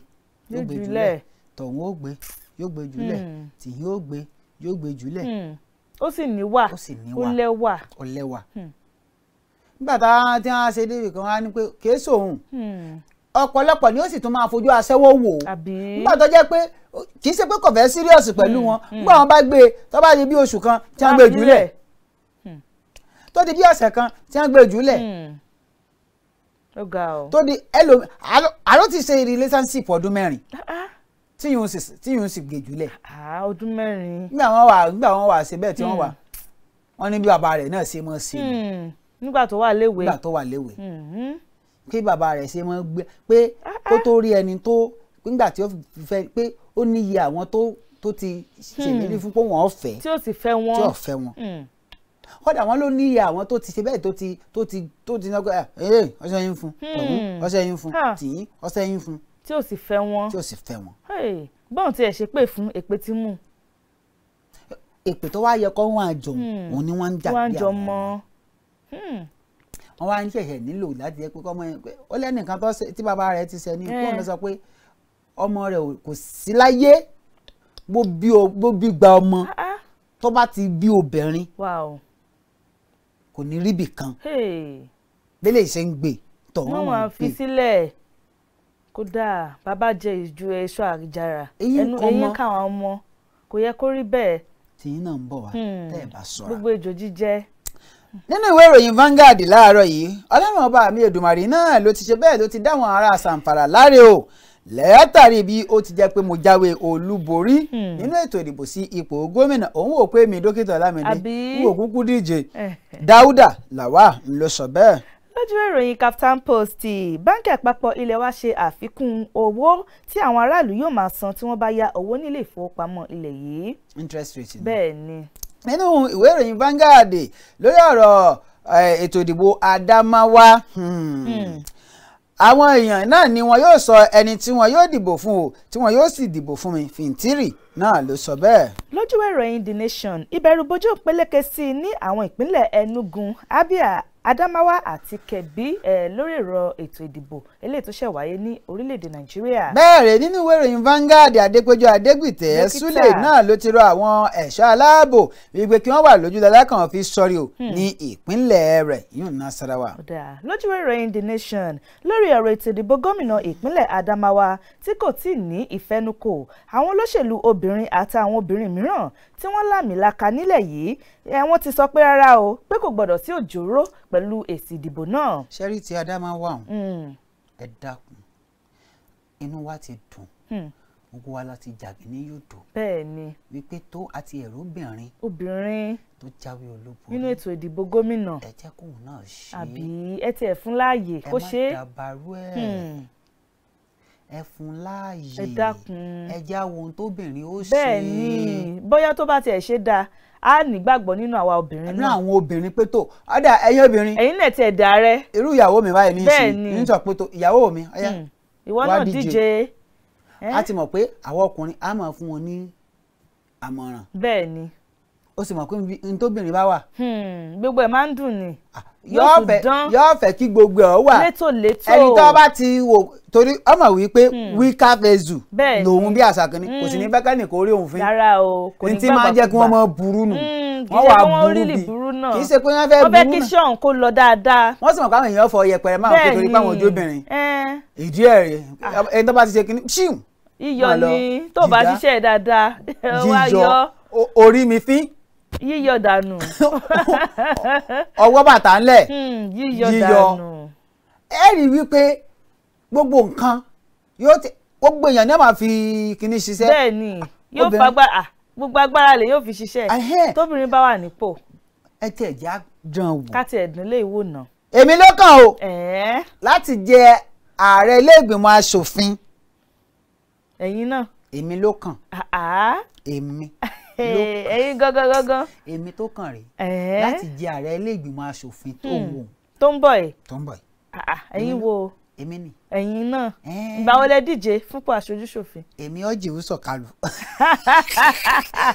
yóò gbé jùlẹ̀ tọ̀hún ó gbé yóò gbé jùlẹ̀ tìyín ó gbé yóò gbé jùlẹ̀. ó sì níwà ó lẹ́wà. ó lẹ́wà. nígbà táwọn tí wọ́n ṣe débi kan wá ní pé kìí sòun ọ̀pọ̀lọpọ̀ ni ó sì tún máa fojú aṣẹ́wó wò ó nígbà tó jẹ́ pé kì í ṣe pé kò fẹ́ síríọ̀sì pẹ̀lú wọn nígbà wọn bá gbé tó bá di bí oṣù kan tí wọ́n gbé jùlẹ̀ tó di bí ọ̀sẹ̀ kan tí wọ́n gbé jùlẹ̀ tó di ẹlòmí àrò ti ṣe relationship ọdún mẹ́rin tí yóò sì gbé jùlẹ̀. ọdún mẹ́rin. nígbà wọn wà ṣe bẹ́ẹ̀ tí wọ́n ní bí bàbá rẹ̀ náà ṣe mọ́ sí i. nígbà tó wà léwe. nígbà tó wà léwe kí bàbá rẹ̀ ṣe mọ́ gbé pé kó tó rí ẹni tó nígbà tí ó fẹ́ pé ó níye àwọn tó ti ṣèlérí fún pé wọ́n fẹ́ tí ó sì fẹ́ wọn tí ó fẹ́ wọn kódà wọn ló níye àwọn tó ti ṣe bẹ́ẹ̀ tó ti náà ọṣẹ yín fún ọṣẹ yín fún tìyín ọṣẹ yín fún tí ó sì fẹ́ wọn tí ó sì fẹ́ wọn. bọ́n ti ẹ̀ ṣe pé fún èpè tí mú. èpè tó wá yẹ kó wọn àjọ òun ni wọ́n ń jà bí àwọn ọmọ. wọ́n wá ń ṣẹ̀ṣẹ̀ nílò láti jẹ́ pé kọ́mọ yẹn pé ó lẹ́nìkan tí bàbá rẹ̀ ti ṣẹ̀ ní kó lọ sọ pé ọmọ rẹ̀ kò sí láyé bó bí gba ọmọ tó bá ti bí obìnrin kò ní ríbì kan bẹ́lẹ̀ ṣe ń gbé tọ̀hún wọ́n máa fi sílẹ̀ kódà bàbá jẹ ìju ẹ̀ṣọ́ àjàrà ẹ̀yìn káwọn ọmọ kò yẹ kó rí bẹ́ẹ̀. tìyín náà ń bọ̀ wá tẹ́ ẹ̀ bá ṣọ́ra. gbogbo ejò jíjẹ. nínú ìwé ìròyìn Vanguard láàárọ̀ yìí ọlọ́run ọba mi Èdùmàrè náà ló ti ṣe bẹ́ẹ̀ ló ti dáwọn ará Sàǹfàrà láre o lẹ́ẹ̀tàrí bí ó ti jẹ́ pé mo jáwé olúborí nínú ètò ìdìbò sí ipò gómìnà òun wò pé mi dókítà Ọlámídé wò kúkú díje Dáúdà Làwà ló sọ bẹ́ẹ̀. lójú ìròyìn Kaftan Post báńkì àpapọ̀ ilé wa ṣe àfikún owó tí àwọn aráàlú yóò máa san tí wọ́n bá yá owó nílé ìfowópamọ́ ilẹ̀ yìí. interest rate ni. bẹ́ẹ̀ ni. nínú ìwé ìròyìn Vanguard lórí ọ̀rọ̀ ètò ìdìbò Adamawa àwọn èèyàn náà ni wọn yóò sọ ẹni tí wọn yóò dìbò fún o tí wọn yóò sì dìbò fún mi Fintiri náà ló sọ bẹ́ẹ̀. lójú ìròyìn The Nation ìbẹ̀rùbojo peléke sí i ní àwọn ìpínlẹ̀ Enugu Abia Adamawa àti Kebbi lórí ọ̀rọ̀ ètò ìdìbò eléyìí tó ṣẹ̀ wáyé ní orílẹ̀-èdè Nàìjíríà. bẹ́ẹ̀rẹ̀ nínú ìwé ìròyìn Vanguard Adépejú Adégbìtẹ́ Súlè náà ló ti rọ àwọn ẹ̀ṣọ́ aláàbò wípé kí wọ́n wà lójú dáadáa kan fi sọ́rí o ní ìpínlẹ̀ rẹ̀ yóò Nasarawa. lójú ìròyìn The Nation lórí ọ̀rọ̀ ètò ìdìbò gómìnà ìpínlẹ̀ Adamawa tí kò tí ì ní ìfẹnukò àwọn olóṣèlú obìnrin àti àwọn obìnrin mìíràn tí wọ́n lámìlaka nílẹ̀ yìí wọ́n ti sọ pé rárá o pé kò gbọ́dọ̀ sí òjòrò pẹ̀lú èsì ìdìbò náà. ṣẹ́rí ti Adamawa ẹ dákun inú wa ti dùn gbogbo wa láti jàgé ní yòdò. bẹ́ẹ̀ ni. wípé tó àti ẹ̀rọ obìnrin tó jáwé olúborí nínú ètò ìdìbò gómìnà. ẹ jẹ́ kóun náà ṣe. àbí ẹ tiẹ̀ fún láàyè kó ṣe é. ẹ má dàbàrú ẹ̀ ẹ fún láàyè. ẹ dákun. ẹ jẹ́ àwọn ohun tóbìnrin ó ṣe. bẹ́ẹ̀ ni bóyá tó bá tiẹ̀ ṣe dáa a nígbàgbọ́ nínú àwa obìnrin náà. nínú àwọn obìnrin pé tó ọ̀dà ẹ̀yin obìnrin. ẹ̀yin náà tiẹ̀ dà rẹ. irú ìyàwó mi báyìí ní ìsìn ní sọ pé tó ìyàwó mi ọ̀yá ìwọ náà díje. a ti mọ̀ pé àwọn ọkùnrin á máa fún wọn ní àmọ̀ràn. bẹ́ẹ̀ ni. ó sì mọ̀ pé n tóbìnrin bá wà. gbogbo ẹ̀ máa ń dùn ni. yóò fẹ́ kí gbogbo ẹ̀ wà. létòlétò. ẹni tó bá ti wò torí ọmọ wípé wíkà fẹ́zù lòun bí àṣà kan ní kò sì ní bẹ́ẹ̀ kẹ́ni kò rí òun fín. rárá o kò ní tí máa ń jẹ́ kí wọ́n mọ burú nù. wọ́n wà burú bí kì í ṣe pé wọ́n fẹ́ burú náà. wọ́n fẹ́ kí ṣọ́ọ̀n kó lọ dáadáa. wọ́n sì mọ̀ káwọn èèyàn fọ yẹpẹrẹ máa ń kékeré páwọn ojú obìnrin. ìdí ẹ̀ rẹ̀ ẹni tó bá ti ṣe kíní ṣíù. iyọ̀ ni tó bá ṣiṣẹ́ dáadáa wá yọ. orí mi fín. yíyọ dànù. ọwọ́ bàtà ńlẹ̀. yíyọ dànù. ẹ rí wípé gbogbo nǹkan gbogbo èèyàn ní a máa fi kíní ṣiṣẹ́. bẹ́ẹ̀ni yóò fagbára gbogbo agbára lè yóò fi ṣiṣẹ́ tóbìnrin bá wà nípò. ẹ tẹ̀ já dán wò. ká tiẹ̀ dín lé ìwò náà. èmi ló kàn o láti jẹ ààrẹ ilé ìgbìmọ̀ aṣòfin. ẹ̀yin náà. èmi ló kàn. èmi ẹ̀yin gangan. èmi tó kàn rèé láti jẹ ààrẹ ilé ìgbìmọ̀ aṣòfin tó wò. tó ń bọ̀ ẹ̀. tó ń bọ̀ ẹ̀. ẹ̀yin wo. èmi ni. ẹ̀yin náà. ìgbà wo lẹ díje fúnpọ̀ aṣojú-ṣòfin. èmi ọjì ìwúsọ̀ kalu.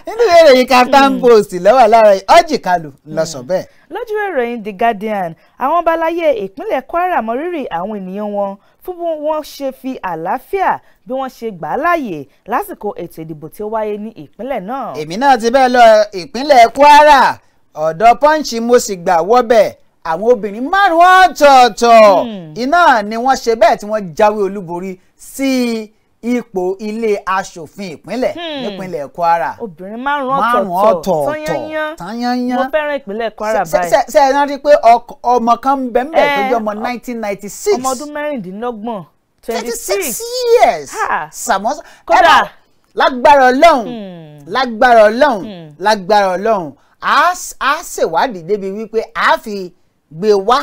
nínú ìròyìn Kaftan Post lọ́wọ́ lára ọjì kalu lọ sọ bẹ́ẹ̀. lójú ìròyìn The Guardian àwọn ọba aláyé ìpínlẹ̀ Kwara mọrírì àwọn ènìyàn wọn fún bí wọ́n ṣe fi àlàáfíà bí wọ́n ṣe gbà á láàyè lásìkò ètò ìdìbò tí ó wáyé ní ìpínlẹ̀ náà. èmi náà ti bẹ́ẹ̀ lọ ìpínlẹ̀ Kwara ọ̀dọ̀ Punch mo sì gbà wọ́bẹ̀ àwọn obìnrin márùn ọ̀tọ̀ọ̀tọ̀ iná ni wọ́n ṣe bẹ́ẹ̀ tí wọ́n jáwé olúborí sí ipò ilé aṣòfin ìpínlẹ̀ nípínlẹ̀ Kwara. obìnrin márùn ọ̀tọ̀ọ̀tọ̀ tányányán mo fẹ́ràn ìpínlẹ̀ Kwara báyìí. ṣe é rántí pé ọmọ kan ń bẹ́ẹ̀ tó jẹ́ ọmọ 1996. ọmọ ọdún mẹ́rìndínlọ́gbọ̀n 26 years. Samosa kódà lágbára Ọlọ́run lágbára Ọlọ́run a ṣèwádìí débi wípé a fi gbé wá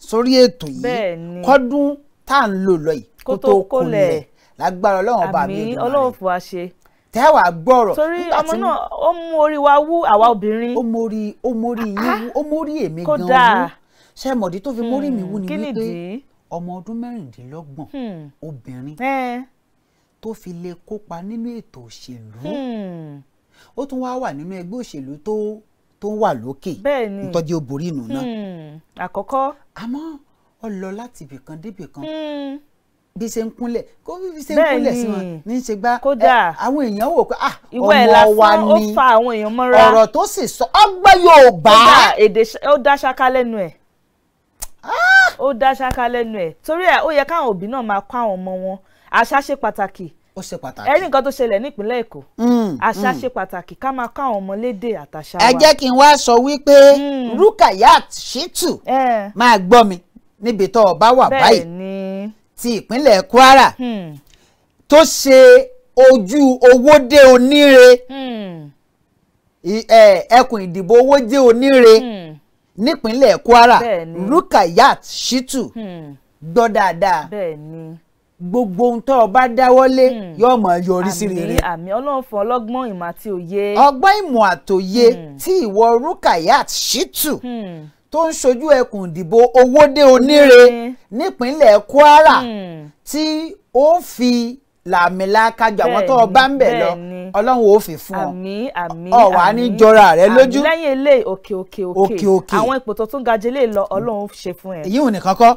sórí ètò yìí kọ́dún tá à ń lò lọ yìí kó tó kólẹ̀ lágbára Ọlọ́run ọba mi àmín Ọlọ́run fún wa ṣe. tẹ́wà gbọ́rọ̀ torí ọmọ náà ó mú orí wa wú àwa obìnrin. ó mórí yín wú ó mórí èmi gan-an wú ṣé mọ̀dí tó fi mórí mi wú ni wípé ọmọ ọdún mẹ́rìndínlọ́gbọ̀n obìnrin tó fi lè kópa nínú ètò òṣèlú ó tún wá wà nínú ẹgbẹ́ òṣèlú tó wà lókè nítorí ó borí ìnù náà. àkọ́kọ́. àmọ́ ó lọ láti ibìkan débìkan bí ṣe ń kúnlẹ̀ kó bí ṣe ń kúnlẹ̀ sí wọn ní í ṣe gbá àwọn èèyàn wò pé ọmọ wa ni ó fa àwọn èèyàn mọ́ra ọ̀rọ̀ tó sì sọ ọgbẹ́ Yorùbá. èdè ó dá ṣáká lẹ́nu ẹ̀ ó dá ṣáká lẹ́nu ẹ̀ torí ẹ̀ ó yẹ káwọn òbí náà máa kọ́ àwọn ọmọ wọn àṣà ṣe pàtàkì. ó ṣe pàtàkì. ẹ̀rí nǹkan tó ṣẹlẹ̀ nípínlẹ̀ Èkó àṣà ṣe pàtàkì ká máa kọ́ àwọn ọmọ lédè àtàṣà wa. ẹ jẹ́ kí n wá sọ wípé Rukayat Shittu máa gbọ́ mi níbi tó o bá wà báyìí ti ìpínlẹ̀ Kwara tó ṣe ojú owódé oníre ẹkùn ìdìbò owódé oníre nípínlẹ̀ Kwara Rukayat Shittu gbọ́ dáadáa gbogbo ohun tó o bá dáwọ́lé yóò máa yọrí sí rere. àmì Ọlọ́run fún ọlọ́gbọ́n ìmọ̀ àti òye. ọgbọ́n ìmọ̀ àtòye tí ìwọ Rukayat Shittu tó ń ṣojú ẹkùn ìdìbò owódé oníre nípínlẹ̀ Kwara tí ó fi làmìlaka jù àwọn tó o bá ń bẹ̀ lọ Ọlọ́run ó fi fún ọ. àmín àmín ọ wà ní jọra rẹ lójú. lẹ́yìn eléyìí òkè àwọn ipò tó tún ga jẹ́ lè lọ Ọlọ́run ṣe fún ẹ. èyí ò nìkan kọ́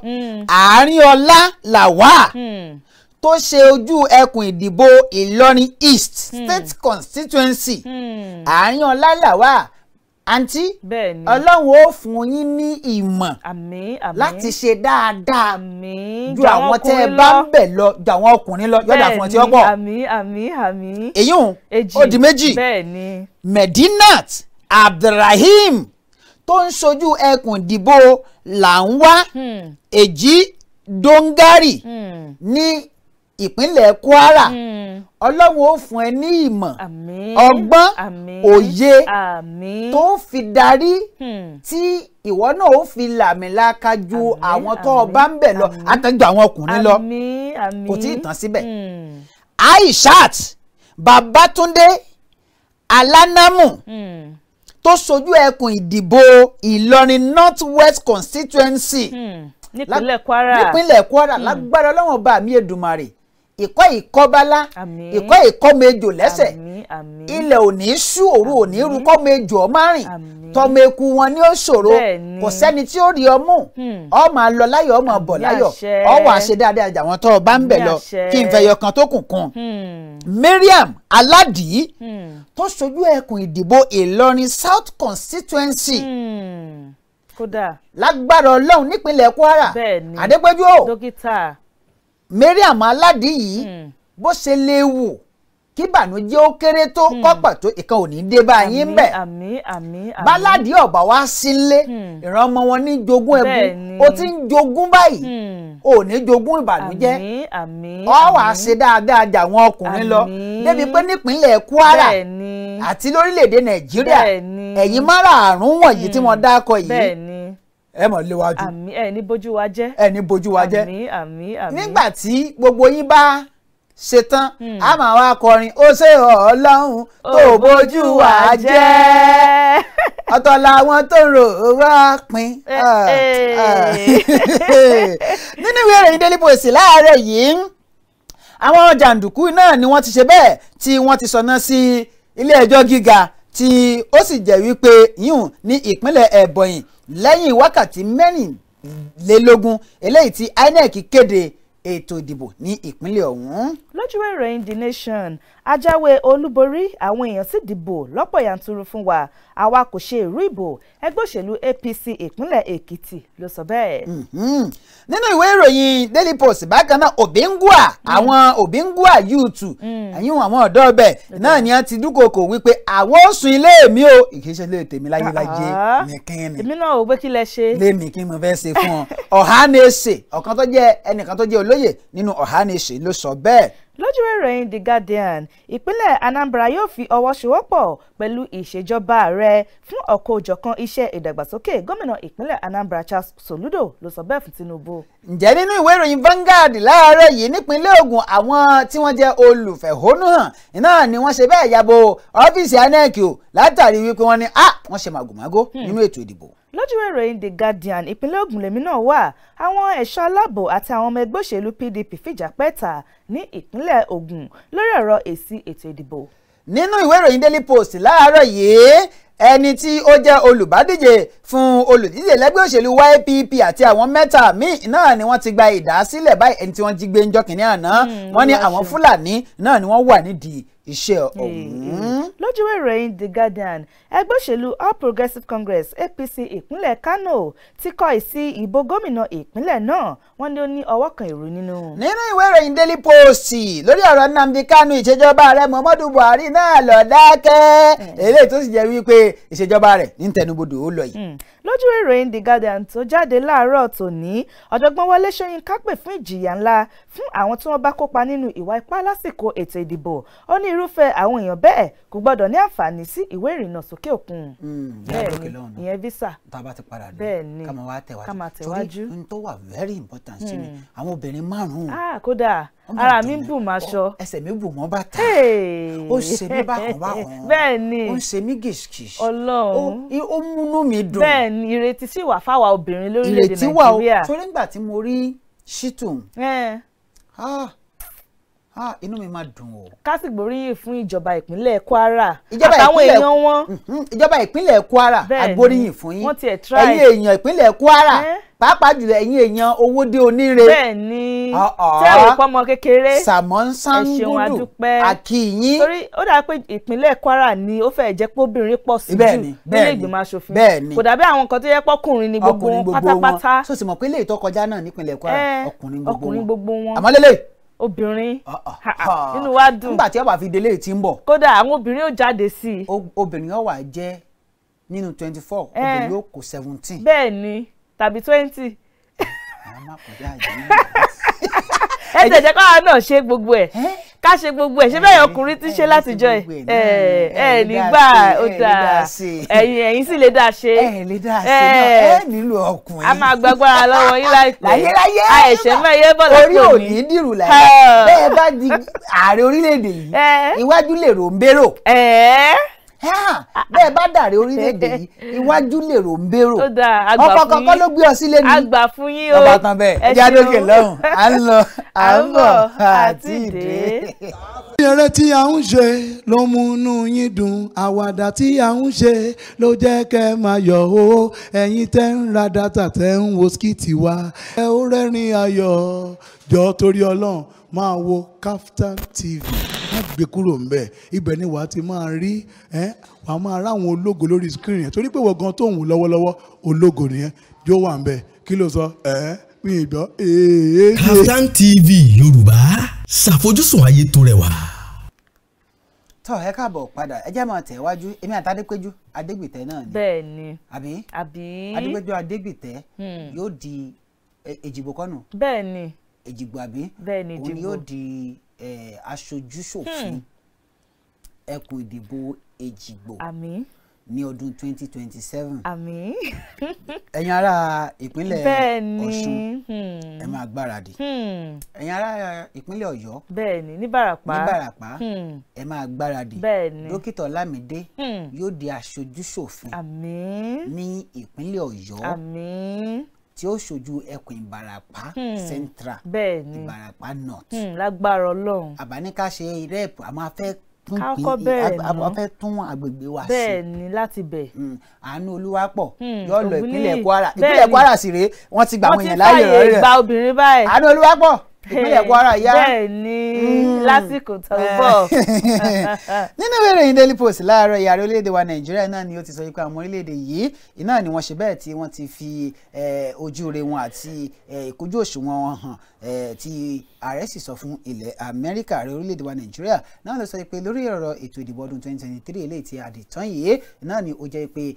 Àárínọlá làwà tó ṣe ojú ẹkùn ìdìbò Ìlọrin East State Constituency Àárínọlá làwà àǹtí Ọlọ́run ó fún yín ní ìmọ̀ láti ṣe dáadáa ju àwọn tẹ́ ẹ bá ń bẹ̀ lọ ju àwọn ọkùnrin lọ yọ̀dà fún ọtí ọ̀pọ̀. èyí ó di méjì Medinat Abdulrahim tó ń ṣojú ẹkùn ìdìbò Làǹwá Èjì Dongari ní ìpínlẹ̀ Kwara Ọlọ́run ó fún ẹ ní ìmọ̀ ọgbọ́n òye tó fi darí tí ìwọ náà ó fi làmìlaka ju àwọn tó o bá ń bẹ̀ lọ àtẹ̀jú àwọn ọkùnrin lọ kò tí ì tán síbẹ̀. Aishat Babatunde Alanamu tó ṣojú ẹkùn ìdìbò Ìlọrin North West Constituency nípínlẹ̀ Kwara lágbára Ọlọ́run bá mi Èdùmàrè ìkọ́ ìkọ́bálá ìkọ́ ìkọ́mejò lẹ́sẹ̀ ilẹ̀ ò ní ṣú òru ò ní rú kọ́mejò ọmárìn tọmọ eku wọn ni ó ṣòro kò sẹ́ni tí ó rí ọmú ọ máa lọ láyọ̀ ọmọ bọ̀ láyọ̀ ọ wà ṣe dáadáa jà wọ́n tó o bá ń bẹ̀ lọ kí n fẹ́ yọkan tó kùn kún. Mariam Aládìí tó ṣojú ẹkùn ìdìbò Ìlọrin South Constituency kódà lágbára Ọlọ́run nípínlẹ̀ Kwara Adépẹ́jú o dókítà Mariam Aládìí yìí bó ṣe léwu kí bànújẹ́ ó kéré tó kọ́pà tó ìkan ò ní dé bá yín bẹ̀. Báládìí ọ̀bà wá sílé ìran ọmọ wọn ní jogún ẹbú ó ti ń jogún báyìí ò ní jogún ìbànújẹ́ ọ wà ṣe dáadáa jà wọn ọkùnrin lọ débi pé nípínlẹ̀ Kwara àti lórílẹ̀‐èdè Nàìjíríà ẹ̀yin márààrún wọ̀nyí tí mo dákọ yìí ẹ mọ̀ léwájú ẹ ní bójú wa jẹ́ ẹ ní bójú wa jẹ́ nígbà tí gbogbo yín bá ṣetán a máa wá kọrin ó ṣe Ọlọ́run tó bójú wa jẹ́ ọ̀tọ̀ làwọn tó rò wá pin. Nínú ìwé ìròyìn Daily Post láàárọ̀ yìí àwọn jàǹdùkú náà ni wọ́n ti ṣe bẹ́ẹ̀ tí wọ́n ti sọ̀nà sí ilé ẹjọ́ gíga tí ó sì jẹ́ wípé yíùn ní ìpínlẹ̀ Ebonyi lẹ́yìn wákàtí mẹ́rìnlélógún eléyìí tí INEC kéde ètò ìdìbò ní ìpínlẹ̀ ọ̀hún. Lójú ìròyìn The Nation ajáwé Olúborí àwọn èèyàn sì dìbò lọ́pọ̀ yanturu fún wa àwa kò ṣe ìrú ìbò ẹgbẹ́ òṣèlú APC ìpínlẹ̀ Èkìtì ló sọ bẹ́ẹ̀. Nínú ìwé ìròyìn Daily Post bákan náà Obingwa àwọn Obingwa youth ẹ̀yìn àwọn ọ̀dọ́ ọbẹ̀ náà ni wọ́n ti dúnkòkò wípé àwọn ò sùn ilé mi o ìkéṣẹ́ lè tèmi láyé nìkan èmi náà ò gbé kí lẹ ṣe. lémi kí mo fẹ́ ṣe fún ọ Ọ̀hánèṣe ọ̀kan tó jẹ́ ẹnìkan tó jẹ́ olóyè nínú Ọ̀hánèṣe ló sọ bẹ́ẹ̀. Lójú ìròyìn The Guardian ìpínlẹ̀ Anambra yóò fi ọwọ́ sowọ́pọ̀ pẹ̀lú ìṣèjọba ààrẹ fún ọ̀kan-ò-jọ̀kan iṣẹ́ ìdàgbàsókè gómìnà ìpínlẹ̀ Anambra Charles Soludo ló sọ bẹ́ẹ̀ fún Tinubu. Ǹjẹ́ nínú ìwé ìròyìn Vanguard láàárọ̀ yìí nípínlẹ̀ Ògùn àwọn tí wọ́n jẹ́ olùfẹ̀hónúhàn náà ni wọ́n ṣe bẹ́ẹ̀ yabo ọ́fíìsì INEC o látàrí wípé wọ́n ní wọ́n ṣe màgòmágó nínú ètò ìdìbò. Lójú ìròyìn The Guardian ìpínlẹ̀ Ògùn lèmi náà wà àwọn ẹ̀ṣọ́ aláàbò àti àwọn ọmọ ẹgbẹ́ òṣèlú PDP fìjà pẹ́ẹ́ta ní ìpínlẹ̀ Ògùn lórí ọ̀rọ̀ èsì ètò ìdìbò. Nínú ìwé ìròyìn Daily Post láàárọ̀ yìí ẹni tí ó jẹ́ olùbádíje fún olùdíje lẹ́gbẹ́ òṣèlú YPP àti àwọn mẹ́ta míì náà ni wọ́n ti gba ìdásílẹ̀ báyìí ẹni tí wọ́n jí gbé ńjọ́ kìnìún àná wọ́n ní àwọn Fúlàní náà ni wọ́n wà nídìí iṣẹ́ ọ̀hún. Lójú ìròyìn The Guardian ẹgbẹ́ òṣèlú All Progressives Congress APC ìpínlẹ̀ Kano ti kọ ìsí ìbò gómìnà ìpínlẹ̀ náà wọ́n ní ó ní ọwọ́ kan èrò nínú. Nínú ìwé ìròyìn Daily Post lórí ọ̀rọ̀ Nnamdi Kanu ìṣèjọba ààrẹ Muhammadu Buhari náà lọ dákẹ́ eléyìí tó sì jẹ́ wípé ìṣèjọba rẹ̀ ní tẹnubodò ó lọ yìí. Lójú ìròyìn The Guardian tó jáde láàárọ̀ tòní ọ̀jọ̀gbọ́n Wọlé Ṣóyínká pè fún ìjìyà ńlá fún àwọn tí wọ́n bá kópa nínú ìwà ipá lásìkò ètò ìdìbò ó ní irúfẹ́ àwọn èèyàn bẹ́ẹ̀ kò gbọ́dọ̀ ní àǹfààní sí ìwé ìrìnnà sókè òkun. Bẹ́ẹ̀ni ìyẹn visa. Tá a bá ti padà dé bẹ́ẹ̀ni ká máa tẹ̀wájú torí n tó wà very important sí mi àwọn obìnrin márùn-ún. kódà ara mi ń bù máa ṣọ. ẹsẹ̀ mi bù mọ́ bàtà ó ṣe mí bákan bẹ́ẹ̀ni ó ń ṣe mí gìṣkìṣ Ọlọ́run ó múnú mi dùn. bẹ́ẹ̀ni ìrètí sì wà fáwa obìnrin lórílẹ̀‐èdè Nàìjíríà. ìrètí wà ó torí nígbà tí mo rí Ṣítù inú mi máa dùn o. ká sì gbóríyìn fún ìjọba ìpínlẹ̀ Kwara àtàwọn èèyàn wọn. ìjọba ìpínlẹ̀ Kwara agbóríyìn fún yín wọ́n tiẹ̀ try. ẹ̀yin èèyàn ìpínlẹ̀ Kwara pàápàá jùlọ ẹ̀yin èèyàn Owódé Oníre. bẹ́ẹ̀ni tẹ́ ò pọ́mọ kékeré Sàmọ́n Sangudu àkìyín. torí ó dà pé ìpínlẹ̀ Kwara ni ó fẹ́ jẹ́ pé obìnrin pọ̀ sí jù nílé ìgbìmọ̀ aṣòfin kò dàbí àwọn kan tó yẹ pọ́kùnrin ni gbogbo wọn pátápátá. so sì mọ̀ pé ilé ìtọ́ kọjá náà nípínlẹ̀ Kwara ọkùnrin gbogbo wọn. àmọ́ lélẹ̀ obìnrin nínú wa dùn. nígbà tí ó bá fi délé tí ń bọ̀. kódà àwọn obìnrin ó jáde sí i. obìnrin ó wá jẹ́ nínú 24 obìnrin ó kó 17. bẹ́ẹ̀ni tàbí 20. àwọn máa kọjá yìí. ẹ tẹ̀jẹ̀ káwa náà ṣe gbogbo ẹ̀ ká ṣe gbogbo ẹ̀ ṣé bẹ́ẹ̀ ọkùnrin ti ṣe látijọ́ ẹ̀ nígbà ó dáa ẹ̀yin sì lè dáa ṣe. lè dáa ṣe náà ẹ nílò ọkùnrin. a máa gbàgbára lọ́wọ́ yín láìpẹ́ láyé àìṣẹ́ mẹ́yẹ bọ̀ lápò ní. orí ò ní dìrù láyé bẹ́ẹ̀ bá di ààrẹ orílẹ̀-èdè yìí iwájú lè rò ń bérò. bẹ́ẹ̀ bá dàrí orílẹ̀-èdè yìí iwájú lèrò ń bérò ọkọ̀ kọ̀ọ̀kan ló gbé ọ sílé ní àgbà fún yín o ọba tán bẹ́ẹ̀ ẹjẹ́ àdókè lọ́hùn à ń lọ à ń bọ̀ àti ìdè. eré tí a ń ṣe ló mú inú yín dùn àwàdà tí a ń ṣe ló jẹ́ kẹ́ máa yọ̀ o ẹ̀yin tẹ́ ń ra dátà tẹ́ ń wo skìtì wa ẹ ó rẹ́rìn ayọ̀ jọ torí Ọlọ́run máa wo KAFTAN TV má gbé kúrò ńbẹ̀ ibẹ̀ ni wàá ti máa rí wàá máa ráwọn ológo lórí screen yẹn torí pé wọ́n gan tó ń wò lọ́wọ́lọ́wọ́ ológo nìyẹn jó wà ńbẹ̀ kí ló sọ mi ìgbọ́. KAFTAN TV Yorùbá ṣàfojúsùn ayé tó rẹwà. tọ́ ẹ káàbọ̀ padà ẹ jẹ́ máa tẹ̀ wájú èmi àti Adépéjú Adégbìtẹ́ náà ni. bẹ́ẹ̀ ni. àbí Adépéjú Adégbìtẹ́ yóò di èjìgbò kọ́nù. bẹ́ẹ̀ ni. èjìgbò àbí. bẹ́ẹ̀ ni èjìgbò. òun yóò di aṣojúṣòfin ẹkùn ìdìbò èjìgbò. àmín. ní ọdún 2027. àmín. ẹ̀yin ará ìpínlẹ̀ Ọ̀ṣun ẹ máa gbáradì. ẹ̀yin ará ìpínlẹ̀ Ọ̀yọ́. bẹ́ẹ̀ni ní Bàràpá. ẹ máa gbáradì. bẹ́ẹ̀ni. Dókítà Ọlámidé yóò di aṣojúṣòfin. àmín. ní ìpínlẹ̀ Ọ̀yọ́. àmín. tí ó ṣojú ẹkùn Ìbàràpá Central. bẹ́ẹ̀ni. Ìbàràpá North. lágbára Ọlọ́run. àbáníká ṣe rẹ́ẹ̀pù àmọ́ afẹ́ kákọ́ bẹ́ẹ̀ nù a fẹ́ tún agbègbè wa sí. bẹ́ẹ̀ ni láti bẹ̀. Àánú Olúwapọ̀ yóò lọ ìpínlẹ̀ Kwara ìpínlẹ̀ Kwara sì rèé wọ́n ti gba àwọn èèyàn láàyè rẹ̀. wọ́n ti fààyè gba obìnrin báyìí. Àánú Olúwapọ̀ ìpínlẹ̀ Kwara yá. bẹ́ẹ̀ ni lásìkò tó ń bọ̀. nínú ìwé ìròyìn Daily Post láàárọ̀ ìyàrá orílẹ̀-èdè wa Nàìjíríà náà ni ó ti sọ pé àwọn orílẹ̀-èdè yìí iná ni wọ́n ṣe bẹ́ẹ̀ tí wọ́n ti fi ojú rere wọn àti ìkójú òṣùwọ̀n wọn hàn tí ààrẹ sì sọ fún ilẹ̀ Amẹ́ríkà ààrẹ orílẹ̀-èdè wa Nàìjíríà náà ló sọ pé lórí ọ̀rọ̀ ètò ìdìbò ọdún 2023 eléyìí tí àdìtàn yìí náà ni ó jẹ́ pé